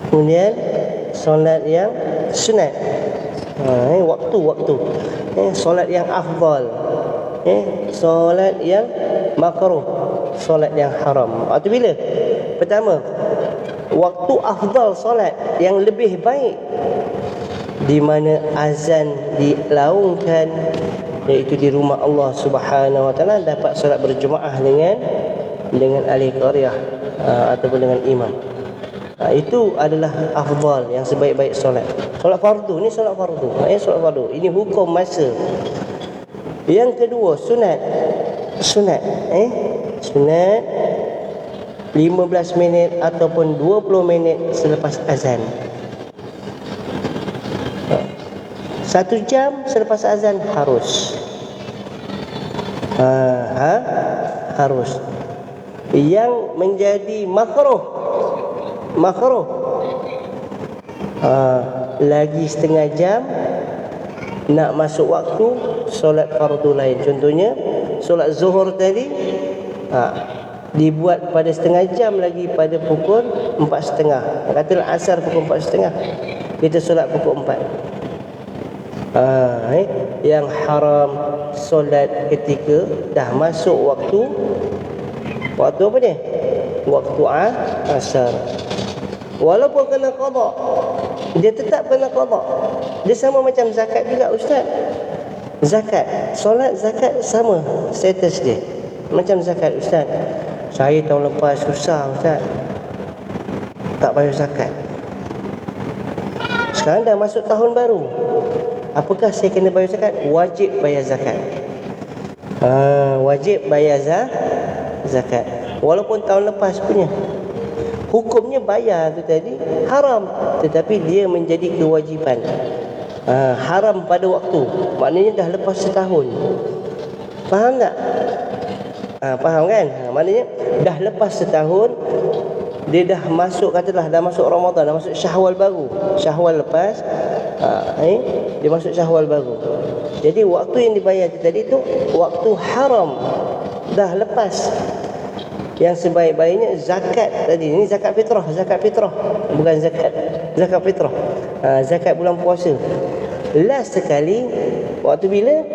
kemudian solat yang sunat, waktu, solat yang afdal, solat yang makruh, solat yang haram. Itu bila? Pertama, waktu afdal solat yang lebih baik, di mana azan dilaungkan, iaitu di rumah Allah Subhanahu wa taala, dapat solat berjemaah dengan ahli qaryah ataupun dengan imam. Itu adalah afdal, yang sebaik-baik solat. Solat fardu ni solat fardu. Solat fardu ini hukum masa. Yang kedua, sunat. Sunat 15 minit ataupun 20 minit selepas azan. 1 jam selepas azan harus. Harus. Yang menjadi makruh, lagi setengah jam nak masuk waktu solat fardu lain. Contohnya solat zuhur tadi, dibuat pada setengah jam lagi, pada pukul 4.30. Katalah asar pukul 4.30, kita solat pukul 4. Yang haram solat ketika dah masuk waktu apa ni? Waktu asar. Walaupun kena qada, dia tetap kena qada. Dia sama macam zakat juga, ustaz. Zakat, solat zakat sama status dia macam zakat. Ustaz, saya tahun lepas susah, ustaz, tak bayar zakat. Sekarang dah masuk tahun baru, apakah saya kena bayar zakat? Wajib bayar zakat. Wajib bayar zakat. Walaupun tahun lepas punya, hukumnya bayar tu tadi haram, tetapi dia menjadi kewajipan. Haram pada waktu, maknanya dah lepas setahun. Faham tak? Faham kan? Maknanya dah lepas setahun, dia dah masuk, katalah dah masuk Ramadan, dah masuk Syawal baru. Syawal lepas, dia masuk Syawal baru. Jadi waktu yang dibayar tadi tu waktu haram, dah lepas. Yang sebaik-baiknya zakat tadi. Ini zakat fitrah, bukan zakat fitrah. Zakat bulan puasa. Last sekali waktu bila?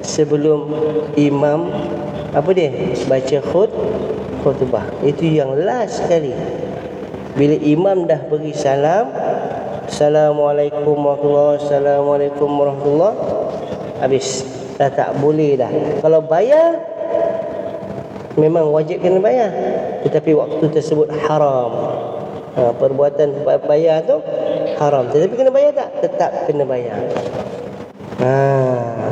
Sebelum imam baca khutbah. Itu yang last sekali. Bila imam dah beri salam, Assalamualaikum warahmatullahi, Assalamualaikum warahmatullahi, habis. Dah tak boleh dah. Kalau bayar, memang wajib kena bayar, tetapi waktu tersebut haram. Perbuatan bayar tu haram, tetapi kena bayar tak? Tetap kena bayar.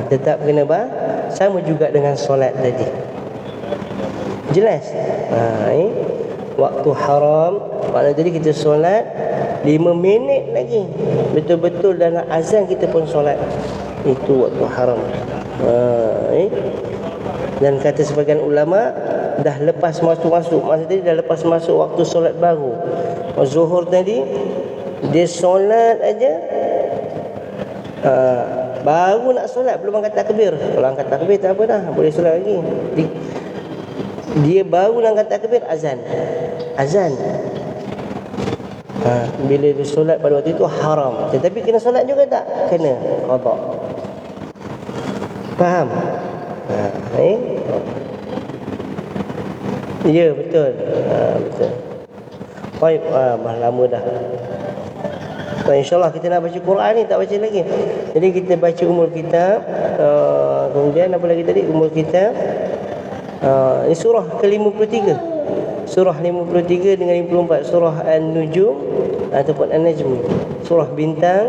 Tetap kena bayar. Sama juga dengan solat tadi. Jelas? Waktu haram, maknanya tadi kita solat 5 minit lagi, betul-betul dalam azan kita pun solat, itu waktu haram. Dan kata sebagian ulama dah lepas masuk-masuk, maksudnya dah lepas masuk waktu solat baru. Zuhur tadi dia solat aja, baru nak solat, belum angkat takbir. Kalau angkat takbir tak apa dah, boleh solat lagi. Dia baru nak angkat takbir, azan. Bila dia solat pada waktu itu haram. Tetapi kena solat juga tak? Kena qada. Faham? Ya, betul. Betul. Baik, lama dah. InsyaAllah kita nak baca Quran ni, tak baca lagi. Jadi kita baca umul kitab, kemudian apa lagi tadi? Umul kitab, ini surah ke-53. Surah 53 dengan 54. Surah An-Nujum ataupun An-Najm, surah bintang.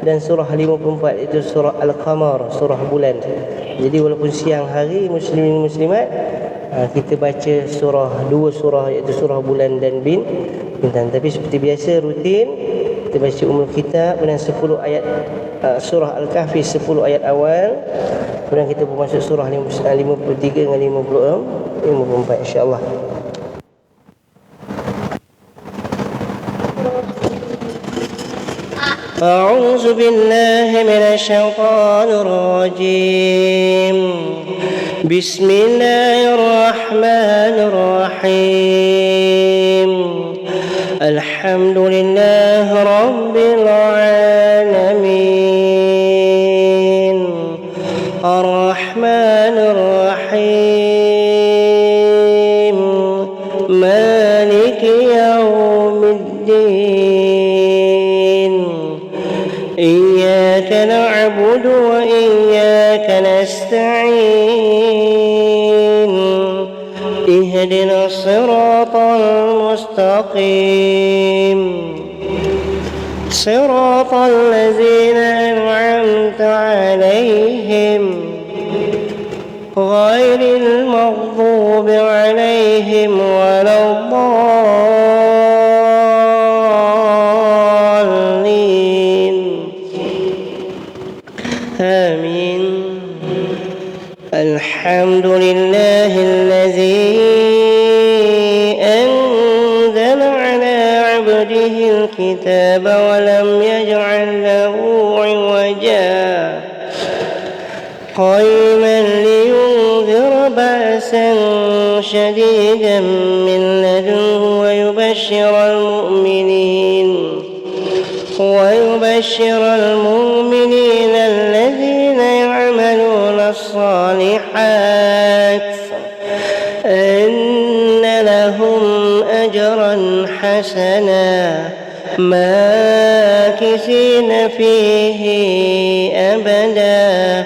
Dan surah 54 itu surah Al-Qamar, surah bulan. Jadi walaupun siang hari, muslimin muslimat, kita baca dua surah, iaitu surah bulan dan bintang. Tapi seperti biasa rutin kita baca umul kitab dan 10 ayat surah Al-Kahfi, 10 ayat awal. Kemudian kita bermasuk surah 53 dengan 54 insya-Allah. أعوذ بالله من الشيطان الرجيم بسم الله الرحمن الرحيم الحمد لله رب العالمين الرحمن الرحيم مالك يوم الدين إياك نعبد وإياك نستعين اهدنا الصراط المستقيم صراط الذين أنعمت عليهم غير المغضوب عليهم ولا الضالين آمين. الحمد لله الذي أنزل على عبده الكتاب ولم يجعل له عوجا قيما لينذر بأسا شديدا من لدنه ويبشر المؤمنين الذين يعملون الصالحات أن لهم أجرا حسنا ماكثين فيه أبدا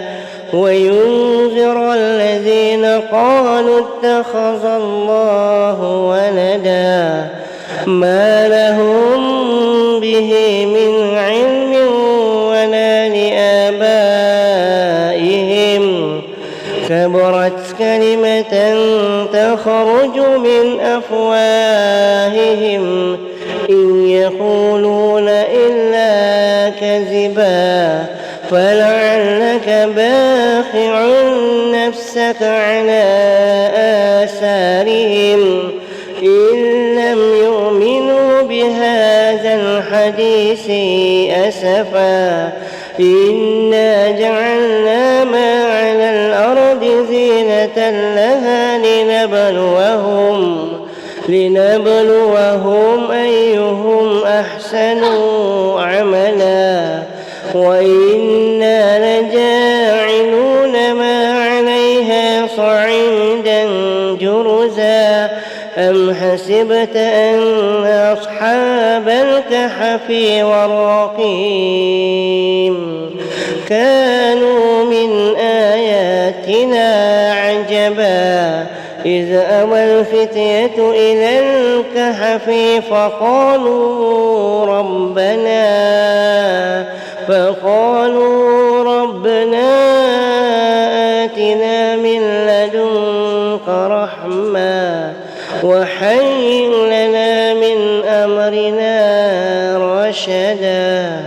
وينذر الذين قالوا اتخذ الله ولدا ما لهم به من علم ولا لآبائهم كبرت كلمة تخرج من أفواههم إن يقولون إلا كذبا فلعلك باخع نفسك على آثارهم إن لم يؤمنوا بهذا الحديث أسفا إنا جعلنا ما على الأرض زينة لها لنبلوهم أيهم أحسن عملا وإنا لجاعلون ما عليها صعيدا جرزا أم حسبت أن أصحاب الكهف والرقيم كانوا من آياتنا عجبا إذ أوى الفتية إلى الكهف فقالوا ربنا آتنا من لدنك رحمة وهيئ لنا من أمرنا رشدا.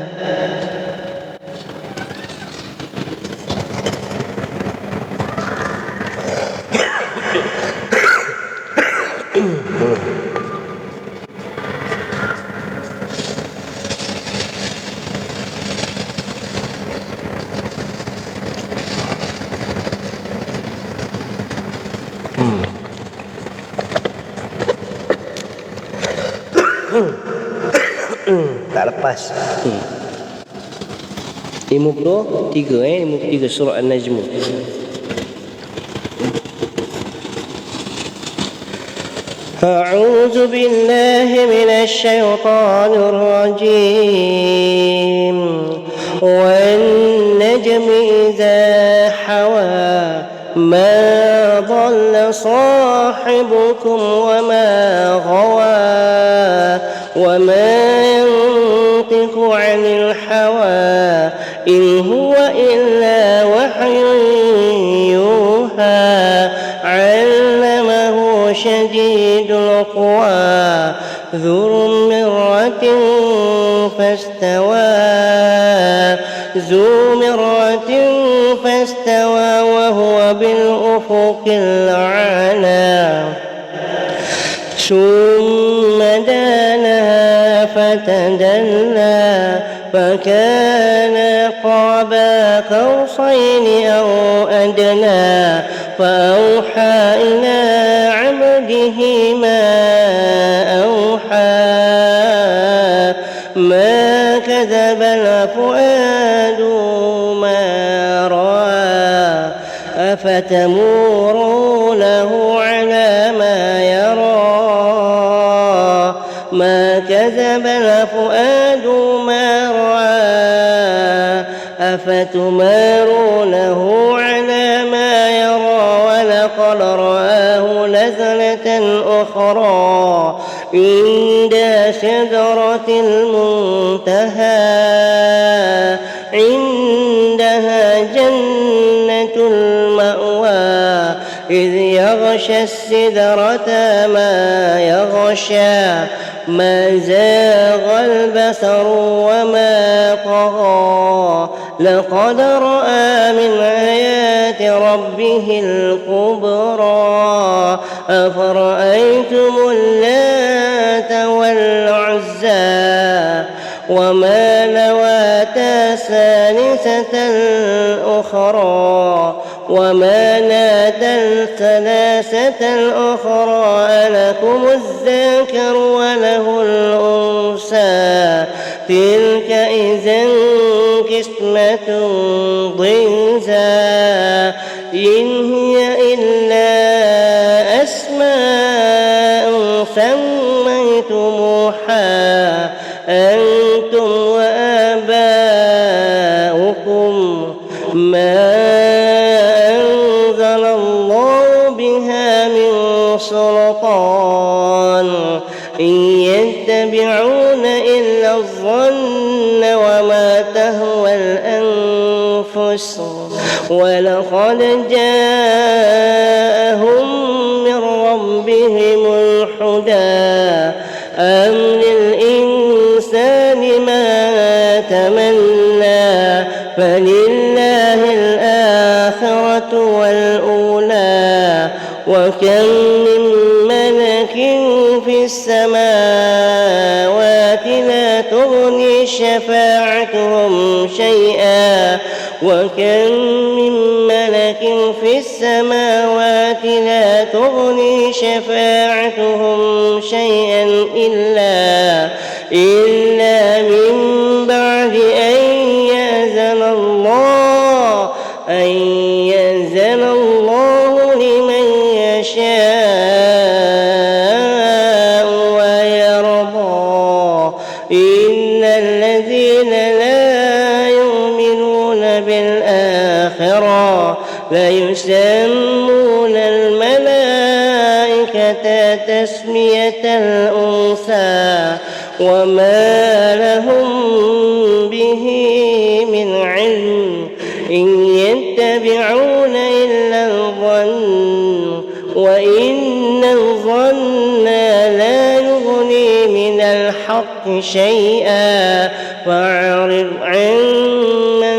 Tak lepas. 53 surah An-Najm. أعوذ بالله من الشيطان الرجيم والنجم إذا حوى ما ضل صاحبكم وما غوى وما ينطق عن الهوى إن هو إلا وحي يوحى علمه شديد القوى ذو مرة فاستوى وهو بالأفق الأعلى ثم دانها فتدلى فكان قاب قوسين أو أدنى فأوحى إلى عبده ما أوحى ما كذب الفؤاد ما رأى أفتمورونه على ما يرى ما كذب الفؤاد ما رأى أفتمارونه على ما يرى ولقد رآه نزلة أخرى عند سدرة المنتهى عندها جنة المأوى إذ يغشى السدرة ما يغشى ما زاغ البصر وما طغى لقد رأى من آيات ربه الكبرى أفرأيتم اللات والعزى ومناة الثالثة الأخرى ألكم الذكر وله الأنثى تلك إذا قسمة ضيزى إن هي إلا أسماء سميتموها أنتم وآباؤكم ما أنزل الله بها من سلطان إن يتبعون إلا الظن وما تهوى الأنفس ولقد جاءهم من ربهم الهدى أم للإنسان ما تمنى فلله الآخرة والأولى وكم من ملك في السماوات لا تغني شفاعتهم شيئا وكم من ملك في السماوات لا تغني شفاعتهم شيئا إلا من بعد أن يأذن الله لمن يشاء ويرضى إن الذين لا يؤمنون بالآخرة ليسمون الملائكة تسمية الأنثى وما لهم به من علم إن يتبعون إلا الظن وإن الظن لا يغني من الحق شيئا فأعرض عن من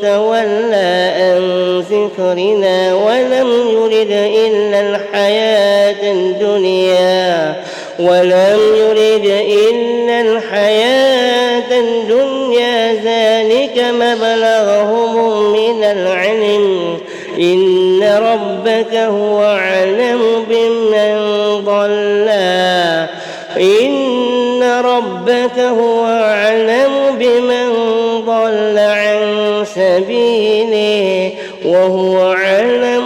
تولى عن ذكرنا ولم يرد إلا الحياة الدنيا ذلك مبلغهم من العلم إن ربك هو أعلم بمن ضل إن ربك هو أعلم بمن ضل عن سبيله وهو أعلم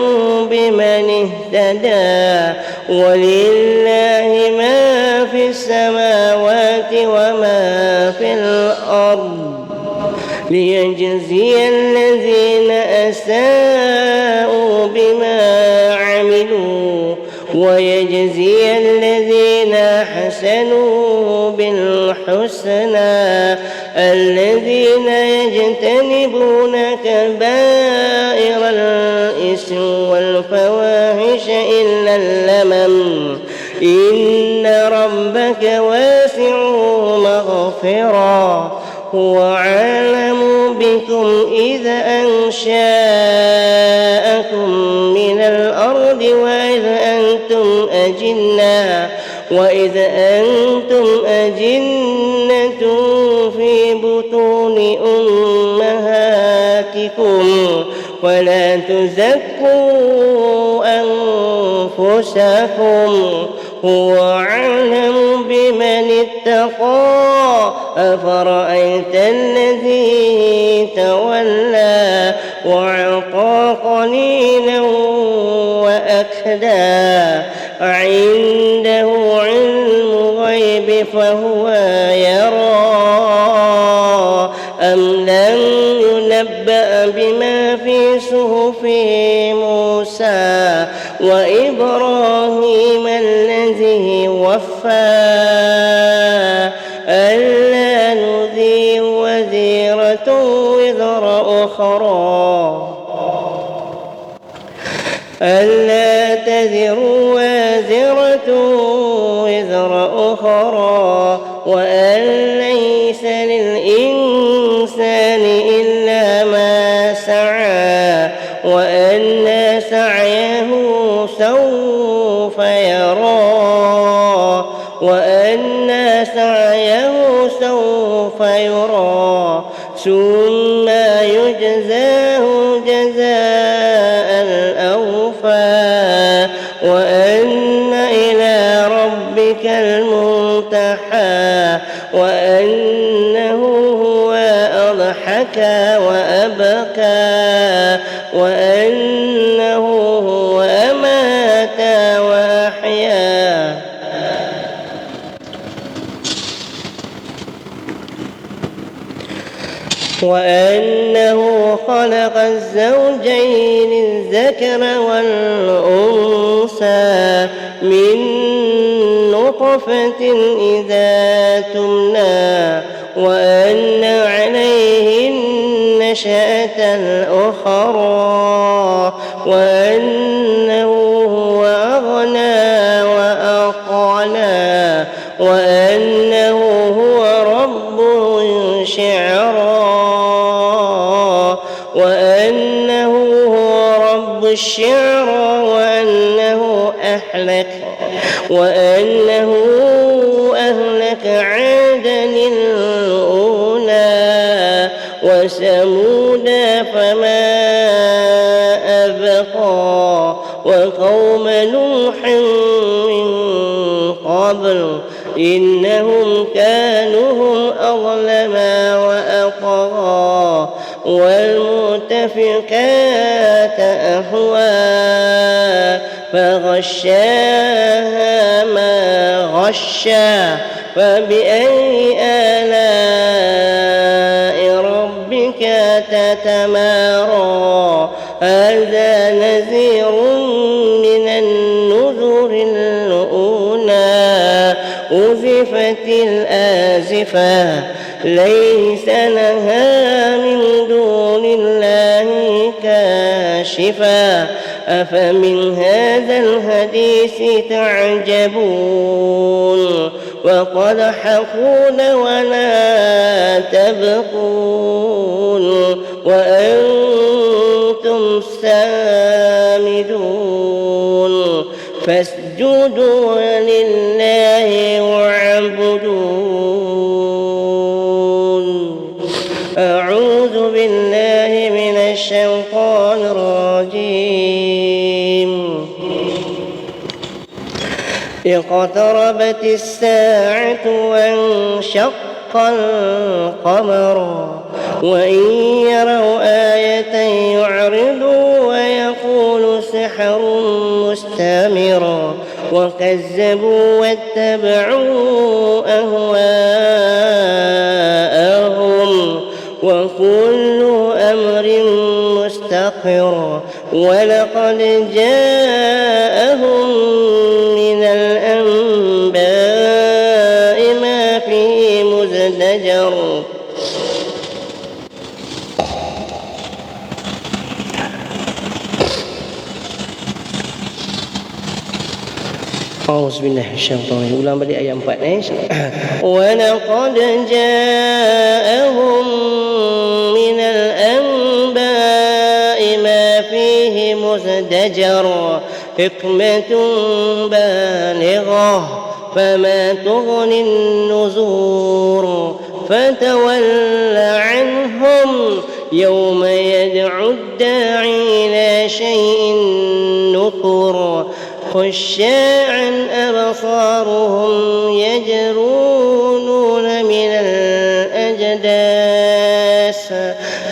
بمن اهتدى ولله ما في السماوات وما في الأرض ليجزي الذين أساءوا بما عملوا ويجزي الذين أحسنوا بالحسنى الذين يجتنبون كبائر الإثم والفواحش إلا اللمم إن ربك واسع مغفرة هو أعلم بكم إذ أنشأكم من الأرض وإذ أنتم أجنة في بطون أمهاتكم ولا تزكوا أنفسكم هو أعلم بمن اتقى أفرأيت الذي تولى وأعطى قليلا وأكدى عنده علم الغيب فهو يرى أم لم ينبأ بما في صحف موسى وإبراهيم الذي وفى ألا نذير وزيرة وزر أخرى ألا تزر وازرة وزر أخرى وأن ليس للإنسان إلا ما سعى وأن سعيه سوف يرى ثم يجزاه جزاء الأوفى وأن إلى ربك المنتهى وأنه هو أضحك وأبكى وأنه هو أمات وأحيا وأنه خلق الزوجين الذكر والأنثى من نطفة إذا تمنى وأن عليه النشأة الأخرى وأنه هو أغنى وأقنى وأنه هو رب الشعرى وأنه هو رب الشعرى وأنه أهلك عادا الأولى وثمود فما أبقى وقوم نوح من قبل إنهم كانوا هم أظلم وأطغى والمؤتفكات أهوى فغشاها ما غشى فبأي آلاء ربك تتمارى هذا نذير من النذر الأولى أزفت الآزفة ليس لها من دون الله كاشفة أفمن هذا الحديث تعجبون وتضحكون ولا تبكون وأنتم سامدون فاسجدوا لله واعبدون. أعوذ بالله من الشيطان الرجيم. اقتربت الساعة وانشق القمر وإن يروا آية يعرضوا ويقولوا سحر مستمر وكذبوا واتبعوا أهواءهم وكل أمر مستقر ولقد جاءهم من الأنباء ما فيه مزدجر Auzubillahi minasyaitonir rajim. Ulang balik ayat 4 ولقد جاءهم من الأنباء ما فيه مزدجر حكمة بالغة فما تغني النذور فتول عنهم يوم يدعو الداعي إلى شيء نكر خشاعا أبصارهم يجرون من الأجداث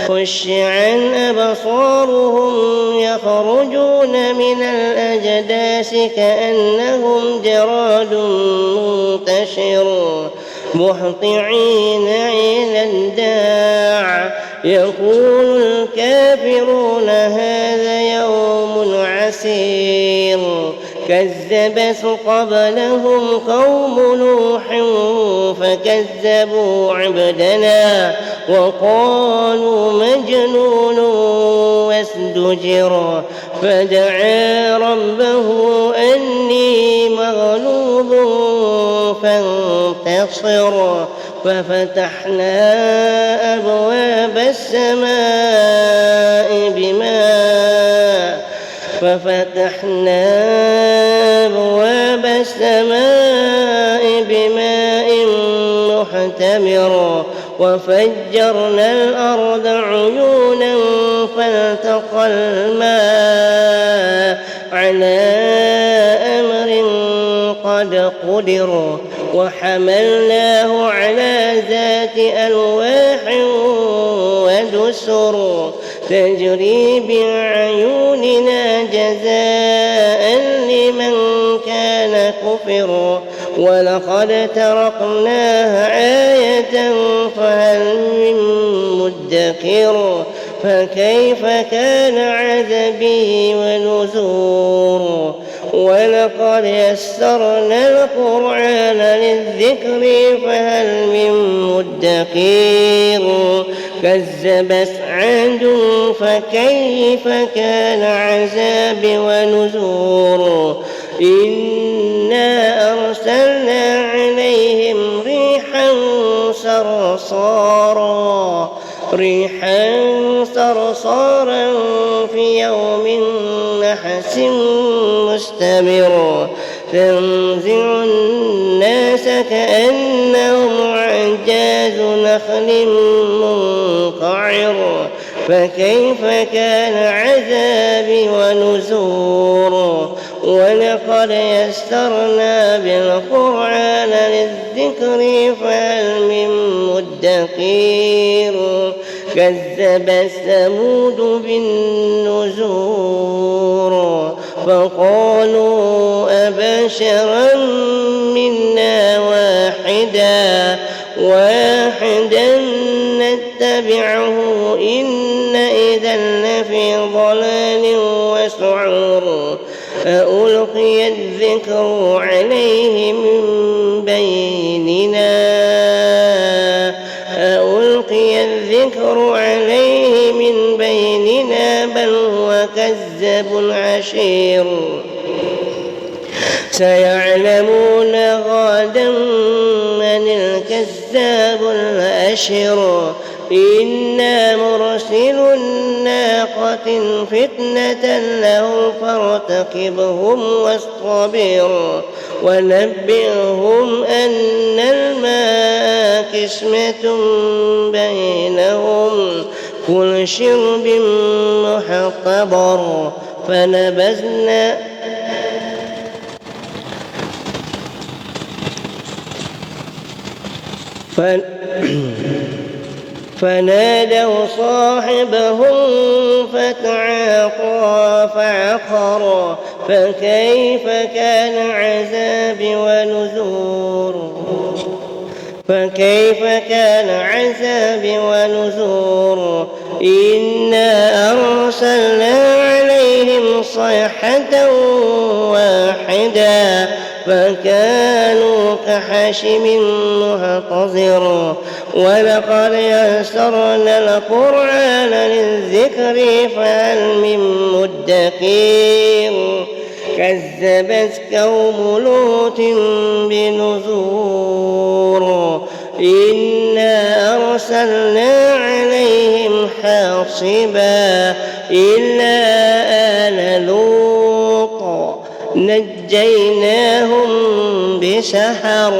خشعا أبصارهم يخرجون من الأجداث كأنهم جراد منتشر مهطعين إلى الداع يقول الكافرون هذا يوم عسير كذبت قبلهم قوم نوح فكذبوا عبدنا وقالوا مجنون وازدجر فدعا ربه أني مغلوب فانتصر ففتحنا أبواب السماء بماء محتمر وفجرنا الأرض عيونا فالتقى الماء على أمر قد قدر وحملناه على ذات ألواح ودسر تجري بأعيننا جزاء لمن كان كفر ولقد تركناها آية فهل من مدكر فكيف كان عذابي ونذور ولقد يسرنا القرآن للذكر فهل من مدكر كذبت عاد فكيف كان عذابي ونذور إنا أرسلنا عليهم ريحا صرصارا في يوم نحس مستمر تنزع الناس كأنهم أعجاز نخل منقعر فكيف كان عذابي ونذور ولقد يسرنا بالقرآن للذكر فهل من مدكر كذبت ثمود بالنذور فقالوا أبشرا منا واحدا نتبعه إن إذا لفي ضلال وسعور ألقي الذكر عليه من بيننا بل هو كذاب عشير سيعلمون غدا من الكذاب الأشر إنا مرسل الناقة فتنة لهم فارتقبهم واصطبر ونبئهم أن الماء قسمة بينهم كل شرب محتضر فنادوا صاحبهم فتعاطى فعقر فكيف كان عذابي ونذور إنا أرسلنا عليهم صيحة واحدة فكانوا كحشم مهتظر ولقد يسرنا القرآن للذكر فهل من مدكر كذبت قوم لوط بنذور إنا أرسلنا عليهم حاصبا إلا آل لوط نجيناهم بسحر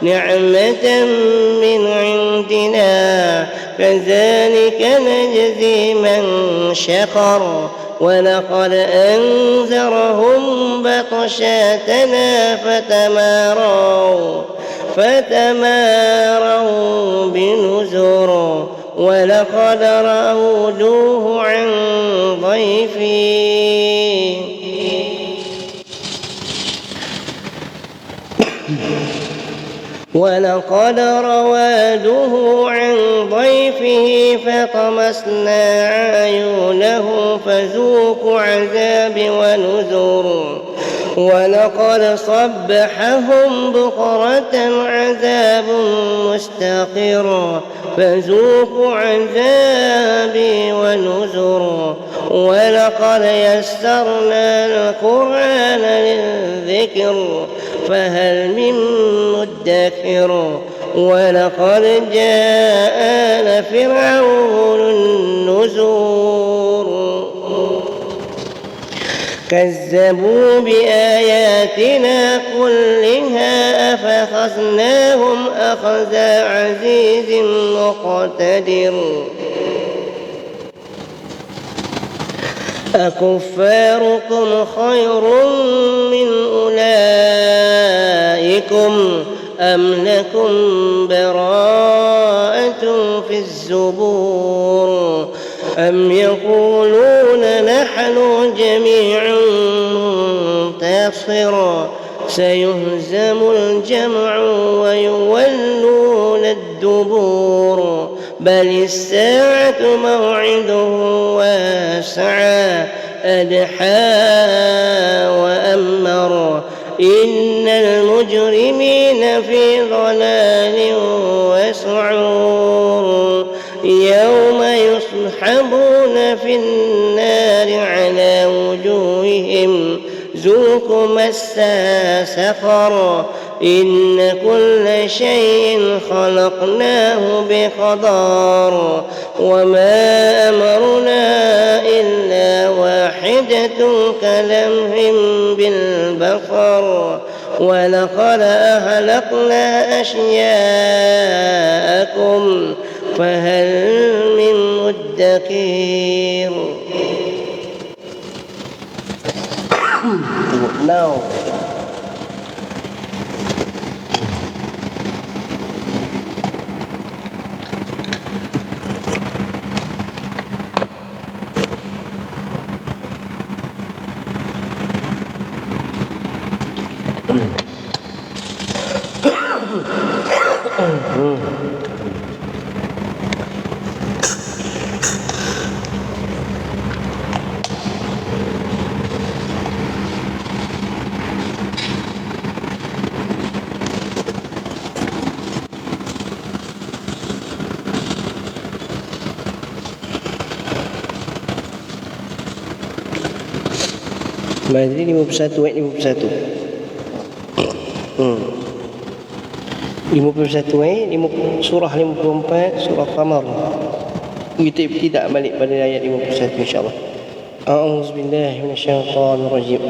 نعمة من عندنا كذلك نجزي من شكر ولقد أنذرهم بطشاتنا فتماروا بنذر ولقد رأوه عن ضيفه فطمسنا أعينهم فذوقوا عذابي ونذر ولقد صبحهم بكرة عذاب مستقر فذوقوا عذابي ونذر ولقد يسرنا القرآن للذكر فهل من مدكر ولقد جاء آل فرعون النذر كذبوا بآياتنا كلها أفأخذناهم أخذ عزيز مقتدر أكفاركم خير من أولئكم أم لكم براءة في الزبور أم يقولون نحن جميع منتصر سيهزم الجمع ويولون الدبور بل الساعة موعدهم واسعى أدحى وأمر إن المجرمين في ضلال وسعور يوم يسحبون في النار على وجوههم ذوقوا مس سقر إن كل شيء خلقناه بقدر وما أمرنا إلا واحدة كلمح بالبصر ولقد أهلكنا أشياءكم فهل من مدكر. Now Madri 51 ayat 51. 51 ayat surah 54 surah Qamar. Kita tidak balik pada ayat 51 insya-Allah. A'udzubillahi minasyaitonir rajim.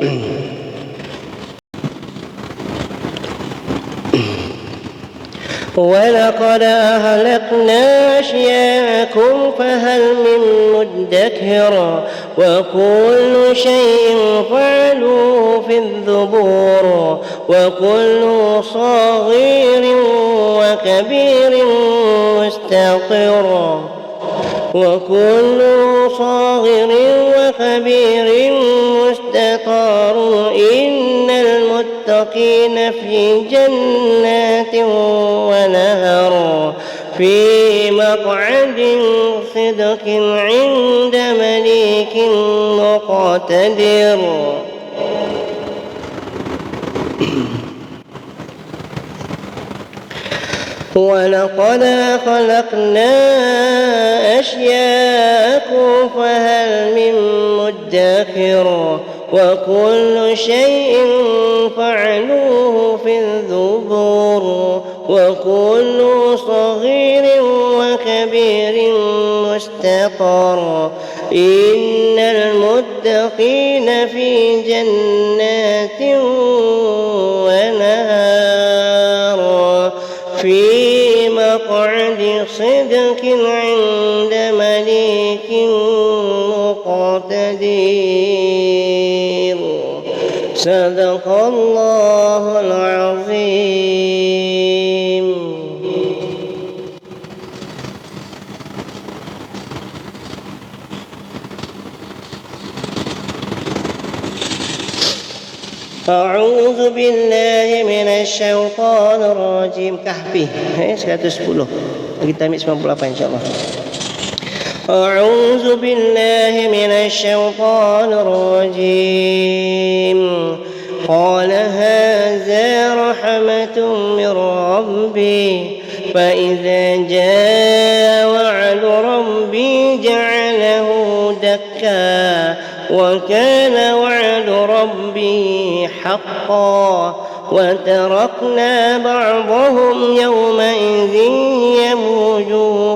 ولقد أهلكنا أشياءكم فهل من مدكر وكل شيء فعلوه في الزبور وكل صغير وكبير مستقر وكل صغير وكبير مستقر إن المتقين في جنات ونهر في مقعد صدق عند مليك مقتدر. ولقد خلقنا أشياءكم فهل من مدكر وكل شيء فعلوه في الزبور وكل صغير وكبير مستقر إن المتقين في جنات ونهر في مقعد صدق عند مليك مقتدر. صدق الله العظيم. أعوذ بالله من الشيطان الرجيم. Kahfi 110. Kita ambil 98 insyaAllah. أعوذ بالله من الشيطان الرجيم. قال هذا رحمة من ربي فإذا جاء وعد ربي جعله دكا وكان وعد ربي حقا وتركنا بعضهم يومئذ يموج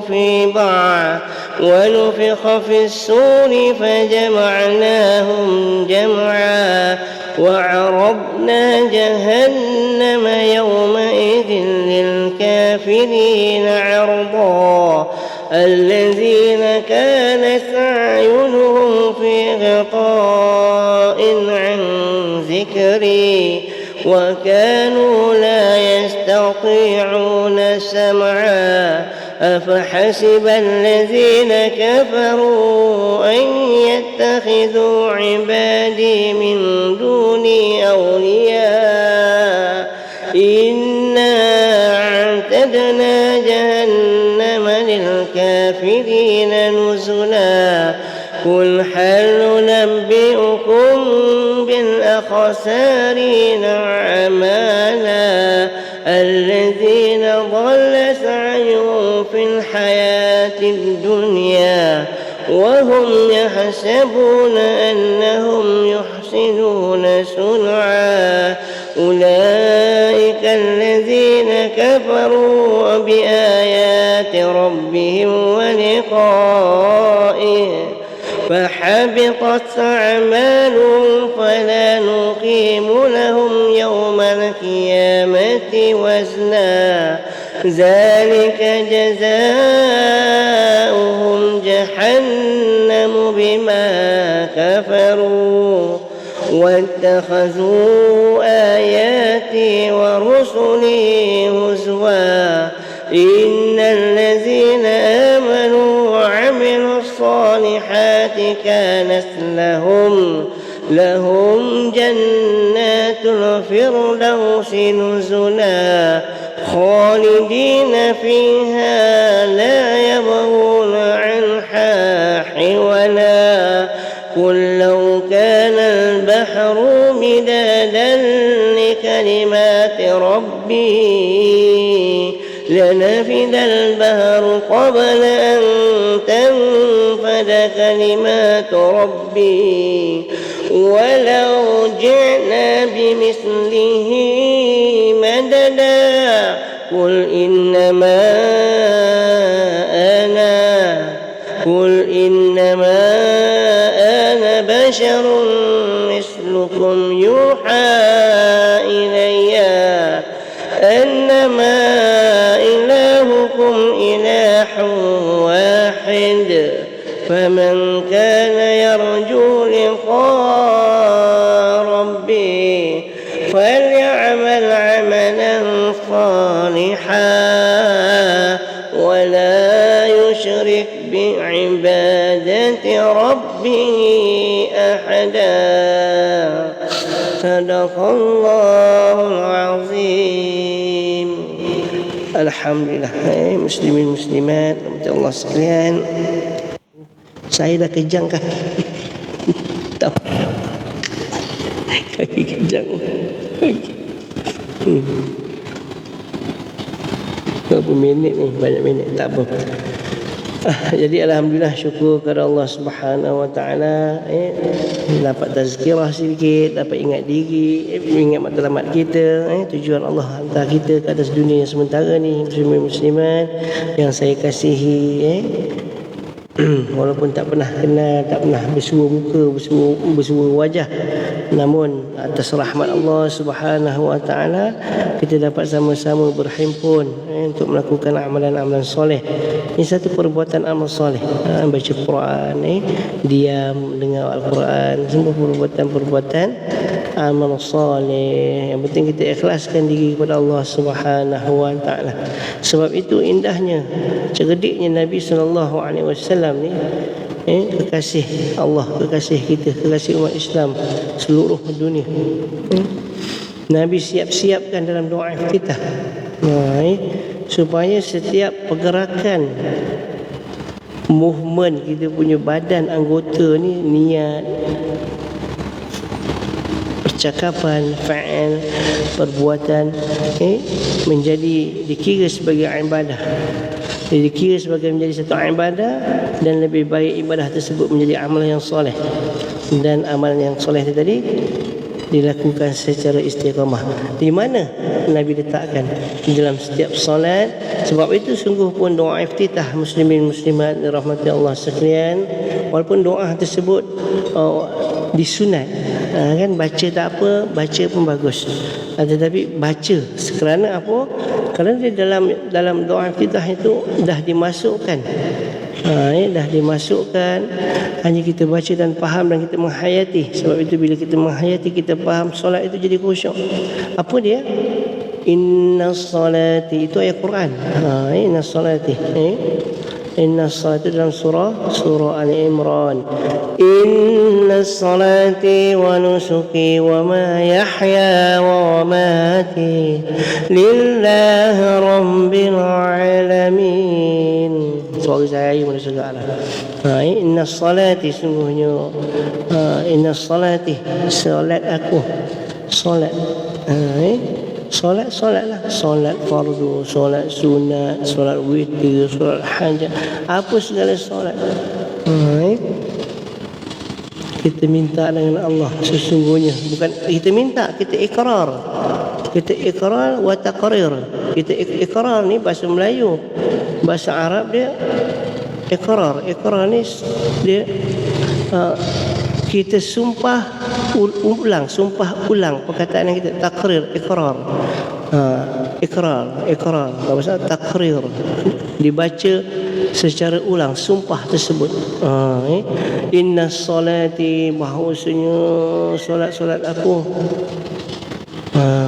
في بعض ونفخ في الصور فجمعناهم جمعا وعرضنا جهنم يومئذ للكافرين عرضا الذين كانت أعينهم في غطاء عن ذكري وكانوا لا يستطيعون سمعا أفحسب الذين كفروا أن يتخذوا عبادي من دوني أولياء إنا أعتدنا جهنم للكافرين نزلا قل هل ننبئكم بالأخسرين أعمالا الذين ضل سعيهم في الحياة الدنيا وهم يحسبون أنهم يحسنون صنعا أولئك الذين كفروا بآيات ربهم ولقائه فحبطت أعمالهم فلا نقيم لهم يوم القيامة وزنا ذلك جزاؤهم جهنم بما كفروا واتخذوا آياتي ورسلي هزوا إن الذين آمنوا وعملوا الصالحات كانت لهم جنات الفردوس نزلا خالدين فيها لا يبغون عنها حولا قل لو كان البحر مدادا لكلمات ربي لنفد البحر قبل أن تنفد كلمات ربي ولو جئنا بمثله مددا قل إنما أنا بشر مثلكم يوحى إلي أنما إلهكم إله واحد فمن كان يرجو لقاء ربه فليعمل عملا صالحا ولا يشرك بعبادة ربه أحدا. صدق الله العظيم. Alhamdulillah, muslimin muslimat, Allah sekalian. Saya dah kejang kaki. Tak. Kaki kejang. Berapa minit ni? Banyak minit. Tak apa. Jadi alhamdulillah, syukur kepada Allah Subhanahu wa taala, dapat tazkirah sedikit, dapat ingat diri, ingat matlamat kita, tujuan Allah hantar kita ke atas dunia yang sementara ni, muslimin muslimat yang saya kasihi, walaupun tak pernah kenal, tak pernah bersua muka, bersua wajah, namun atas rahmat Allah Subhanahu wa taala kita dapat sama-sama berhimpun untuk melakukan amalan-amalan soleh. Ini satu perbuatan amal soleh, baca Quran, diam dengar Al-Quran, semua perbuatan-perbuatan amal soleh. Yang penting kita ikhlaskan diri kepada Allah Subhanahu wa taala. Sebab itu indahnya, cerdiknya Nabi sallallahu alaihi wasallam ni, kekasih Allah, kekasih kita, kekasih umat Islam seluruh dunia. Nabi siap-siapkan dalam doa kita, supaya setiap pergerakan movement kita punya badan anggota ni, niat, percakapan, fa'al, perbuatan, menjadi dikira sebagai ibadah. Dikira sebagai menjadi satu ibadah, dan lebih baik ibadah tersebut menjadi amalan yang soleh. Dan amalan yang soleh tadi dilakukan secara istiqamah. Di mana Nabi letakkan? Di dalam setiap solat. Sebab itu sungguh pun doa iftitah muslimin muslimat dirahmati Allah sekalian, walaupun doa tersebut disunat, kan baca tak apa, baca pun bagus, tetapi baca kerana apa? Kerana dia dalam doa iftitah itu dah dimasukkan, dah dimasukkan, hanya kita baca dan faham dan kita menghayati. Sebab itu bila kita menghayati, kita faham, solat itu jadi khusyuk. Apa dia? Inna salati, itu ayat Quran. Inna salati, inna salati dalam surah Ali Imran. Inna salati wa nusuki wa ma yahya wa mamati lillahi rabbil alamin. Suara saya mana segala. Inna salati, sungguhnya inna salati, solat aku, solat, solatlah, solat fardu, solat sunat, solat witir, solat hajat, apa segala solat. Kita minta dengan Allah sesungguhnya, bukan kita minta, kita ikrar. Kita ikrar wa taqrir. Kita ikrar ni bahasa Melayu, bahasa Arab dia ikrar. Ikrar ni dia kita sumpah ulang, sumpah ulang perkataan yang kita takrir, ikrar. Ikrar bahasa takrir, dibaca secara ulang sumpah tersebut. Inna salati, bahawasanya solat aku,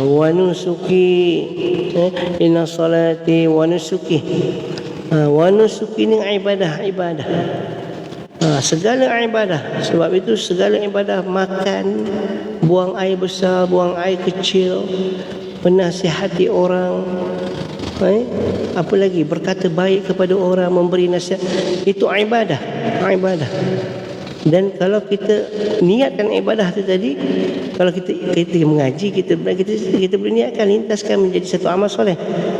wa nusuki, inna salati wa nusuki, wa nusuki ni ibadah, segala ibadah. Sebab itu segala ibadah, makan, buang air besar, buang air kecil, menasihati orang, apa lagi, berkata baik kepada orang, memberi nasihat, itu ibadah. Dan kalau kita niatkan ibadah itu tadi, kalau kita mengaji, kita boleh niatkan, lintaskan menjadi satu amal soleh.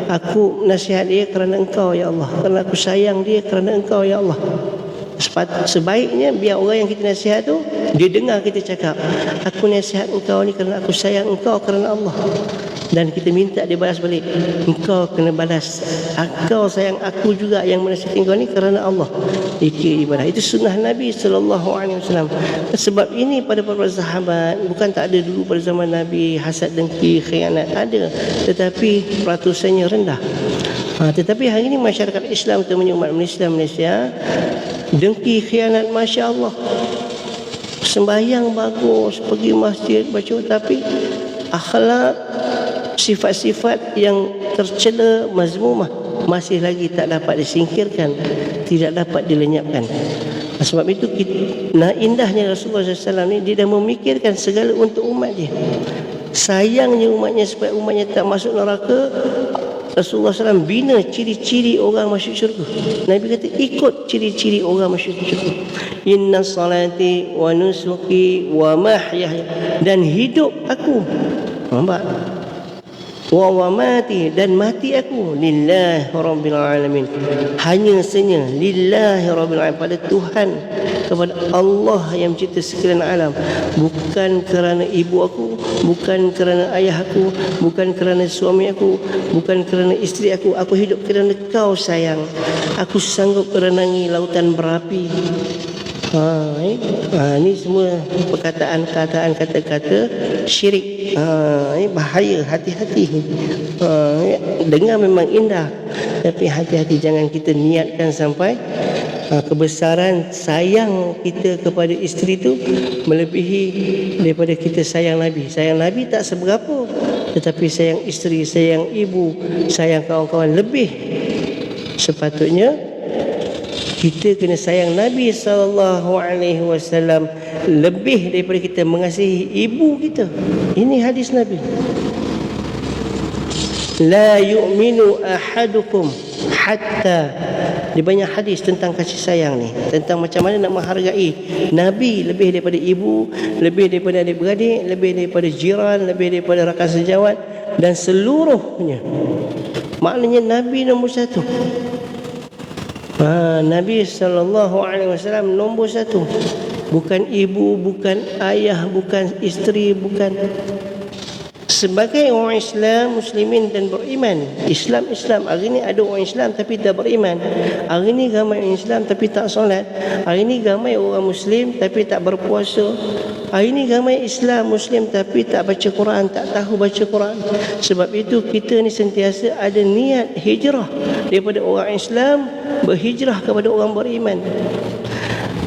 Aku nasihat dia kerana Engkau ya Allah, kerana aku sayang dia kerana Engkau ya Allah. Sebaiknya biar orang yang kita nasihat tu, dia dengar kita cakap, aku nasihat engkau ni kerana aku sayang engkau kerana Allah. Dan kita minta dia balas balik, engkau kena balas, engkau sayang aku juga yang menasihati engkau ni kerana Allah. Itu ibadah. Itu sunnah Nabi SAW. Sebab ini pada para sahabat, bukan tak ada dulu pada zaman Nabi, hasad, dengki, khianat, ada, tetapi peratusannya rendah. Tetapi hari ini masyarakat Islam, terutamanya umat Islam Malaysia, dengki, khianat, Masya Allah, sembahyang bagus, pergi masjid baca, tapi akhlak, sifat-sifat yang tercela, mazmumah masih lagi tak dapat disingkirkan, tidak dapat dilenyapkan. Sebab itu indahnya Rasulullah SAW ni, dia dah memikirkan segala untuk umat dia. Sayangnya umatnya supaya umatnya tak masuk neraka, Rasulullah SAW bina ciri-ciri orang masuk syurga. Nabi kata ikut ciri-ciri orang masuk syurga. Inna salati wa nusuki wa mahyaya, dan hidup aku, nampak, wa mati, dan mati aku, lillahi rabbil alamin, hanya senya lillahi rabbil alamin, pada Tuhan, kepada Allah yang mencipta sekalian alam. Bukan kerana ibu aku, bukan kerana ayah aku, bukan kerana suami aku, bukan kerana isteri aku hidup kerana kau sayang. Aku sanggup berenangi lautan berapi. Ini semua perkataan-perkataan, kata-kata syirik. Ini bahaya, hati-hati. Dengar memang indah, tapi hati-hati, jangan kita niatkan sampai kebesaran sayang kita kepada isteri itu melebihi daripada kita sayang Nabi. Sayang Nabi tak seberapa, tetapi sayang isteri, sayang ibu, sayang kawan-kawan lebih. Sepatutnya kita kena sayang Nabi SAW lebih daripada kita mengasihi ibu kita. Ini hadis Nabi. La yu'minu ahadukum hatta. Dia banyak hadis tentang kasih sayang ni, tentang macam mana nak menghargai Nabi lebih daripada ibu, lebih daripada adik-beradik, lebih daripada jiran, lebih daripada rakan sejawat dan seluruhnya. Maknanya Nabi nombor satu. Nabi SAW nombor satu. Bukan ibu, bukan ayah, bukan isteri, bukan. Sebagai orang Islam, muslimin dan beriman, Islam, hari ni ada orang Islam tapi tak beriman. Hari ni ramai orang Islam tapi tak solat. Hari ni ramai orang Muslim tapi tak berpuasa. Hari ni ramai Islam, Muslim tapi tak baca Quran, tak tahu baca Quran. Sebab itu kita ni sentiasa ada niat hijrah daripada orang Islam, berhijrah kepada orang beriman.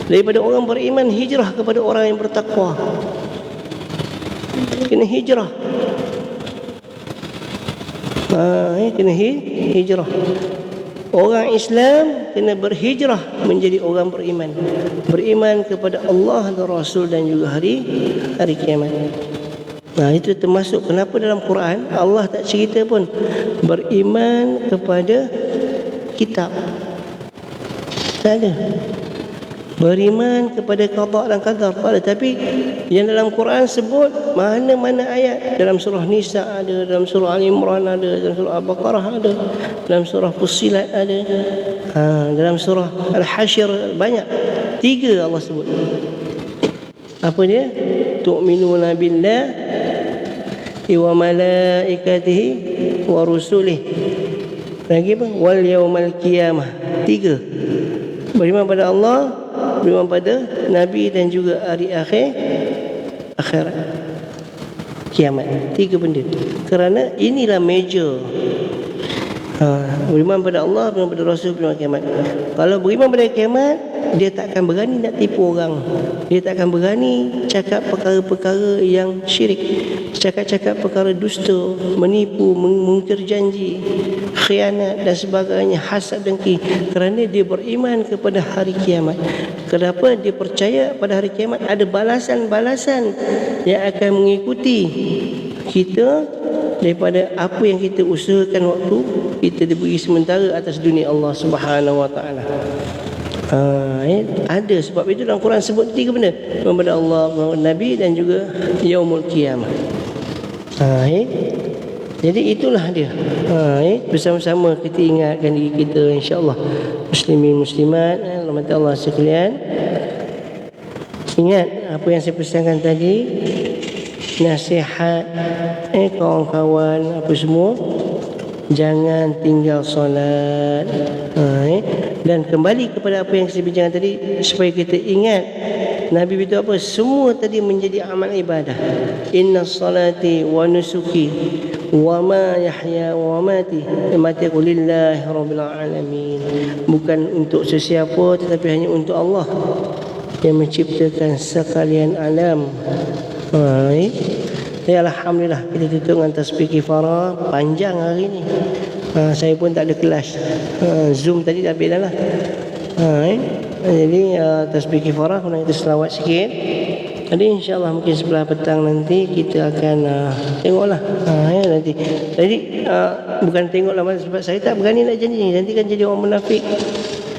Daripada orang beriman, hijrah kepada orang yang bertakwa. Kena hijrah. Kena hijrah. Orang Islam kena berhijrah menjadi orang beriman. Beriman kepada Allah dan Rasul dan juga hari kiamat. Itu termasuk kenapa dalam Quran Allah tak cerita pun beriman kepada kitab. Tak ada. Beriman kepada qada dan qadar pada, tapi yang dalam Quran sebut mana-mana ayat, dalam surah Nisa ada, dalam surah Al-Imran ada, dalam surah Al-Baqarah ada, dalam surah Fussilat ada, dalam surah Al-Hasyr banyak. 3 Allah sebut. Apa dia? Tu'minuna billahi wa malaikatihi wa rusulihi. Lagi apa? Wal yaumal qiyamah. 3. Beriman pada Allah, beriman pada Nabi dan juga hari akhirat, kiamat. 3 benda. Kerana inilah major. Beriman pada Allah, beriman pada Rasul, beriman pada kiamat. Kalau beriman pada kiamat, dia tak akan berani nak tipu orang. Dia tak akan berani cakap perkara-perkara yang syirik, cakap-cakap perkara dusta, menipu, mengingkar janji, khianat dan sebagainya, hasad dengki. Kerana dia beriman kepada hari kiamat. Kenapa? Dia percaya pada hari kiamat ada balasan-balasan yang akan mengikuti kita daripada apa yang kita usahakan waktu kita diberi sementara atas dunia Allah Subhanahu Wa Taala. Ada. Sebab itu dalam Quran sebut 3 benda: kepada Allah, kepada Nabi dan juga yaumul qiyamah. Jadi itulah dia. Bersama-sama kita ingatkan diri kita, insya-Allah, muslimin muslimat, rahmat Allah sekalian. Ingat apa yang saya pesankan tadi, nasihat kawan-kawan apa semua, jangan tinggal solat. Dan kembali kepada apa yang saya bincangkan tadi, supaya kita ingat Nabi itu apa? Semua tadi menjadi amal ibadah. Inna salati wa nusuki wa ma yahya wa mati aku lillahi rabbil alamin. Bukan untuk sesiapa tetapi hanya untuk Allah. yang menciptakan sekalian alam. Ya, alhamdulillah kita tutup dengan tasbih kifarah. Panjang hari ni. Saya pun tak ada kelas. Zoom tadi dah habis dah lah. Jadi tasbih kifarah kena kita selawat sikit. Jadi insya-Allah mungkin sebelah petang nanti kita akan tengoklah. Nanti. Jadi bukan tengoklah sebab saya tak berani nak janji. Nanti kan jadi orang munafik.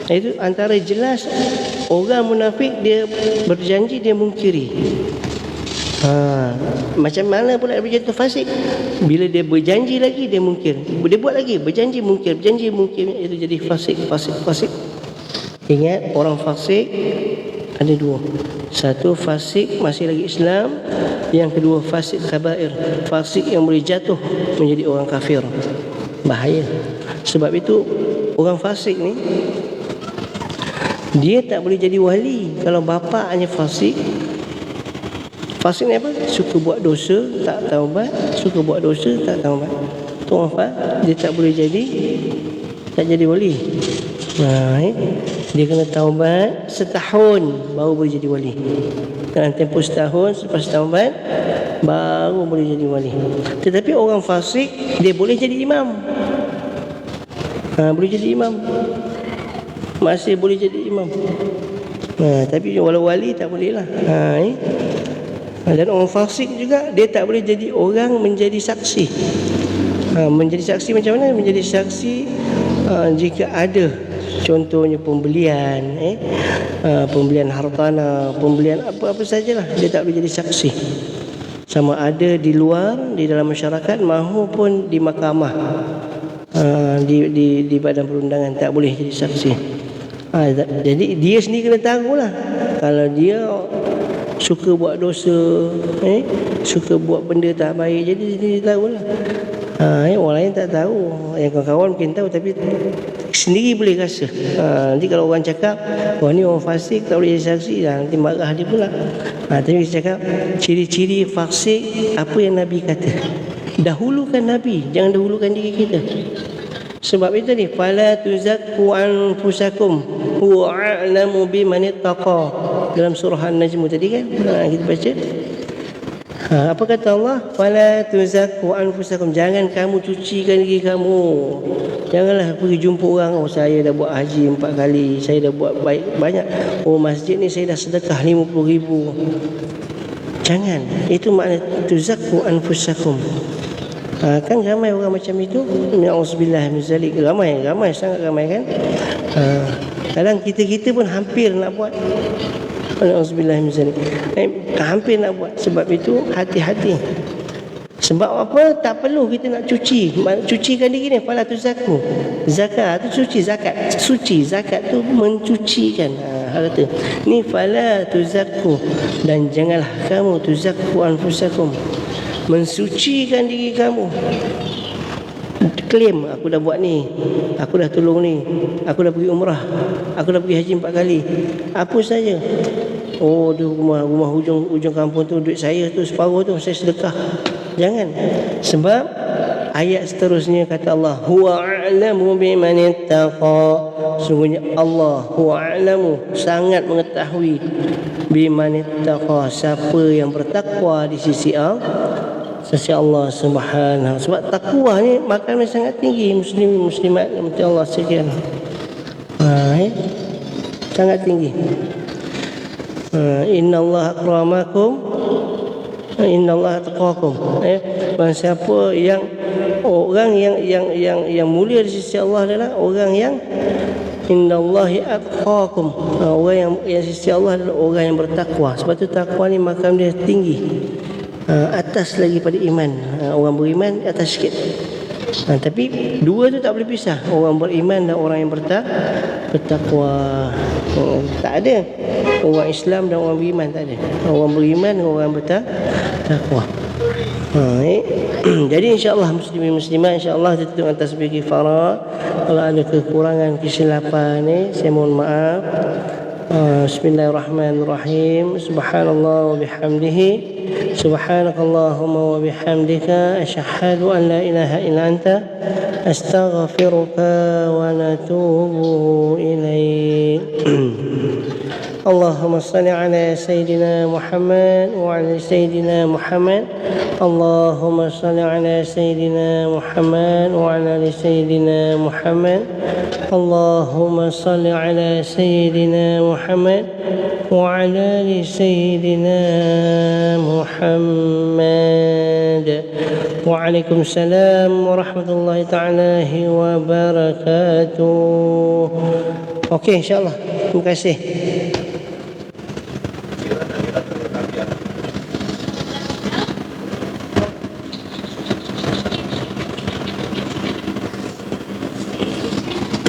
Itu antara jelas orang munafik, dia berjanji dia mungkiri. Macam mana pula dia berjanji fasik? Bila dia berjanji lagi dia mungkir. Dia buat lagi berjanji mungkir, berjanji mungkir, itu jadi fasik. Ingat, orang fasik ada dua. Satu, fasik masih lagi Islam. Yang kedua, fasik kabair, fasik yang boleh jatuh menjadi orang kafir. Bahaya. Sebab itu orang fasik ni dia tak boleh jadi wali kalau bapaknya fasik. Fasik ni apa? Suka buat dosa, tak taubat. Suka buat dosa, tak taubat. Tu orang dia tak boleh tak jadi wali. Dia kena taubat setahun baru boleh jadi wali. Dalam tempoh setahun selepas taubat baru boleh jadi wali. Tetapi orang fasik dia boleh jadi imam. Boleh jadi imam. Masih boleh jadi imam. Tapi walau wali tak boleh lah. Dan orang fasik juga dia tak boleh jadi orang menjadi saksi. Menjadi saksi macam mana? Menjadi saksi jika ada contohnya pembelian pembelian hartanah, pembelian apa-apa sajalah, dia tak boleh jadi saksi. Sama ada di luar, di dalam masyarakat maupun di mahkamah, di badan perundangan tak boleh jadi saksi. Jadi dia sendiri kena tahulah kalau dia suka buat dosa, suka buat benda tak baik, jadi dia tahulah. Orang lain tak tahu, yang kawan-kawan mungkin tahu tapi sendiri boleh rasa. Nanti kalau orang cakap, wah ni orang fasik tak boleh jadi saksi, nanti marah dia pula. Tapi kita cakap ciri-ciri fasik apa yang Nabi kata. Dahulukan Nabi, jangan dahulukan diri kita. Sebab itu ni, fala tuzakku anfusakum huwa a'lamu biman ittaqa, dalam surah An-Najm tadi kan kita baca. Apa kata Allah? Fala tuzakku anfusakum, jangan kamu cucikan diri kamu. Janganlah pergi jumpa orang, oh saya dah buat haji 4 kali, saya dah buat baik banyak, oh masjid ni saya dah sedekah 50,000. Jangan. Itu makna tuzakku anfusakum. Kan ramai orang macam itu. Auzubillah min zalik. Ramai, sangat ramai kan. Kadang kita pun hampir nak buat. Auzubillah min zalik. Hampir nak buat. Sebab itu hati-hati. Sebab apa? Tak perlu kita nak cucikan diri ni. Fala tuzakku. Zakat tu suci, zakat suci, zakat tu mencucikan. Kata ni fala tuzakku, dan janganlah kamu tuzakku anfusakum, mensucikan diri kamu. Klaim aku dah buat ni, aku dah tolong ni, aku dah pergi umrah, aku dah pergi haji 4 kali. Apa saja. Oh, tu rumah ujung kampung tu duit saya tu separuh tu saya sedekah. Jangan. Sebab ayat seterusnya kata Allah, huwa a'lamu biman ittaqa. Sungguhnya Allah huwa a'lamu, sangat mengetahui, biman ittaqa, siapa yang bertakwa di sisi Allah Subhanahu. Sebab takwa ni makamnya sangat tinggi. Muslimat mesti Allah sekalian. Sangat tinggi. Innallaha akramakum, innallaha taqakum. Siapa yang orang yang mulia di sisi Allah adalah orang yang innallahi atqakum. Orang yang di sisi Allah adalah orang yang bertakwa. Sebab tu takwa ni makam dia tinggi. Atas lagi pada iman. Orang beriman atas sikit. Tapi dua tu tak boleh pisah. Orang beriman dan orang yang bertakwa. Tak ada orang Islam dan orang beriman, tak ada. Orang beriman dan orang bertakwa. Jadi insya-Allah muslimin muslimat, insya-Allah kita tengok tasbih kifarah. Kalau ada kekurangan kesilapan saya mohon maaf. Bismillahirrahmanirrahim. Subhanallah wa bihamdihi, subhanakallahumma wa bihamdika, asyhadu an la ilaha illa anta, astaghfiruka wa natubu ilaik. اللهم صل على سيدنا محمد وعلى سيدنا محمد. اللهم صل على سيدنا محمد وعلى آل سيدنا محمد. اللهم صل على سيدنا محمد وعلى آل سيدنا محمد. Waalaikumsalam warahmatullahi taala wabarakatuh. Okey, insya-Allah. Terima kasih.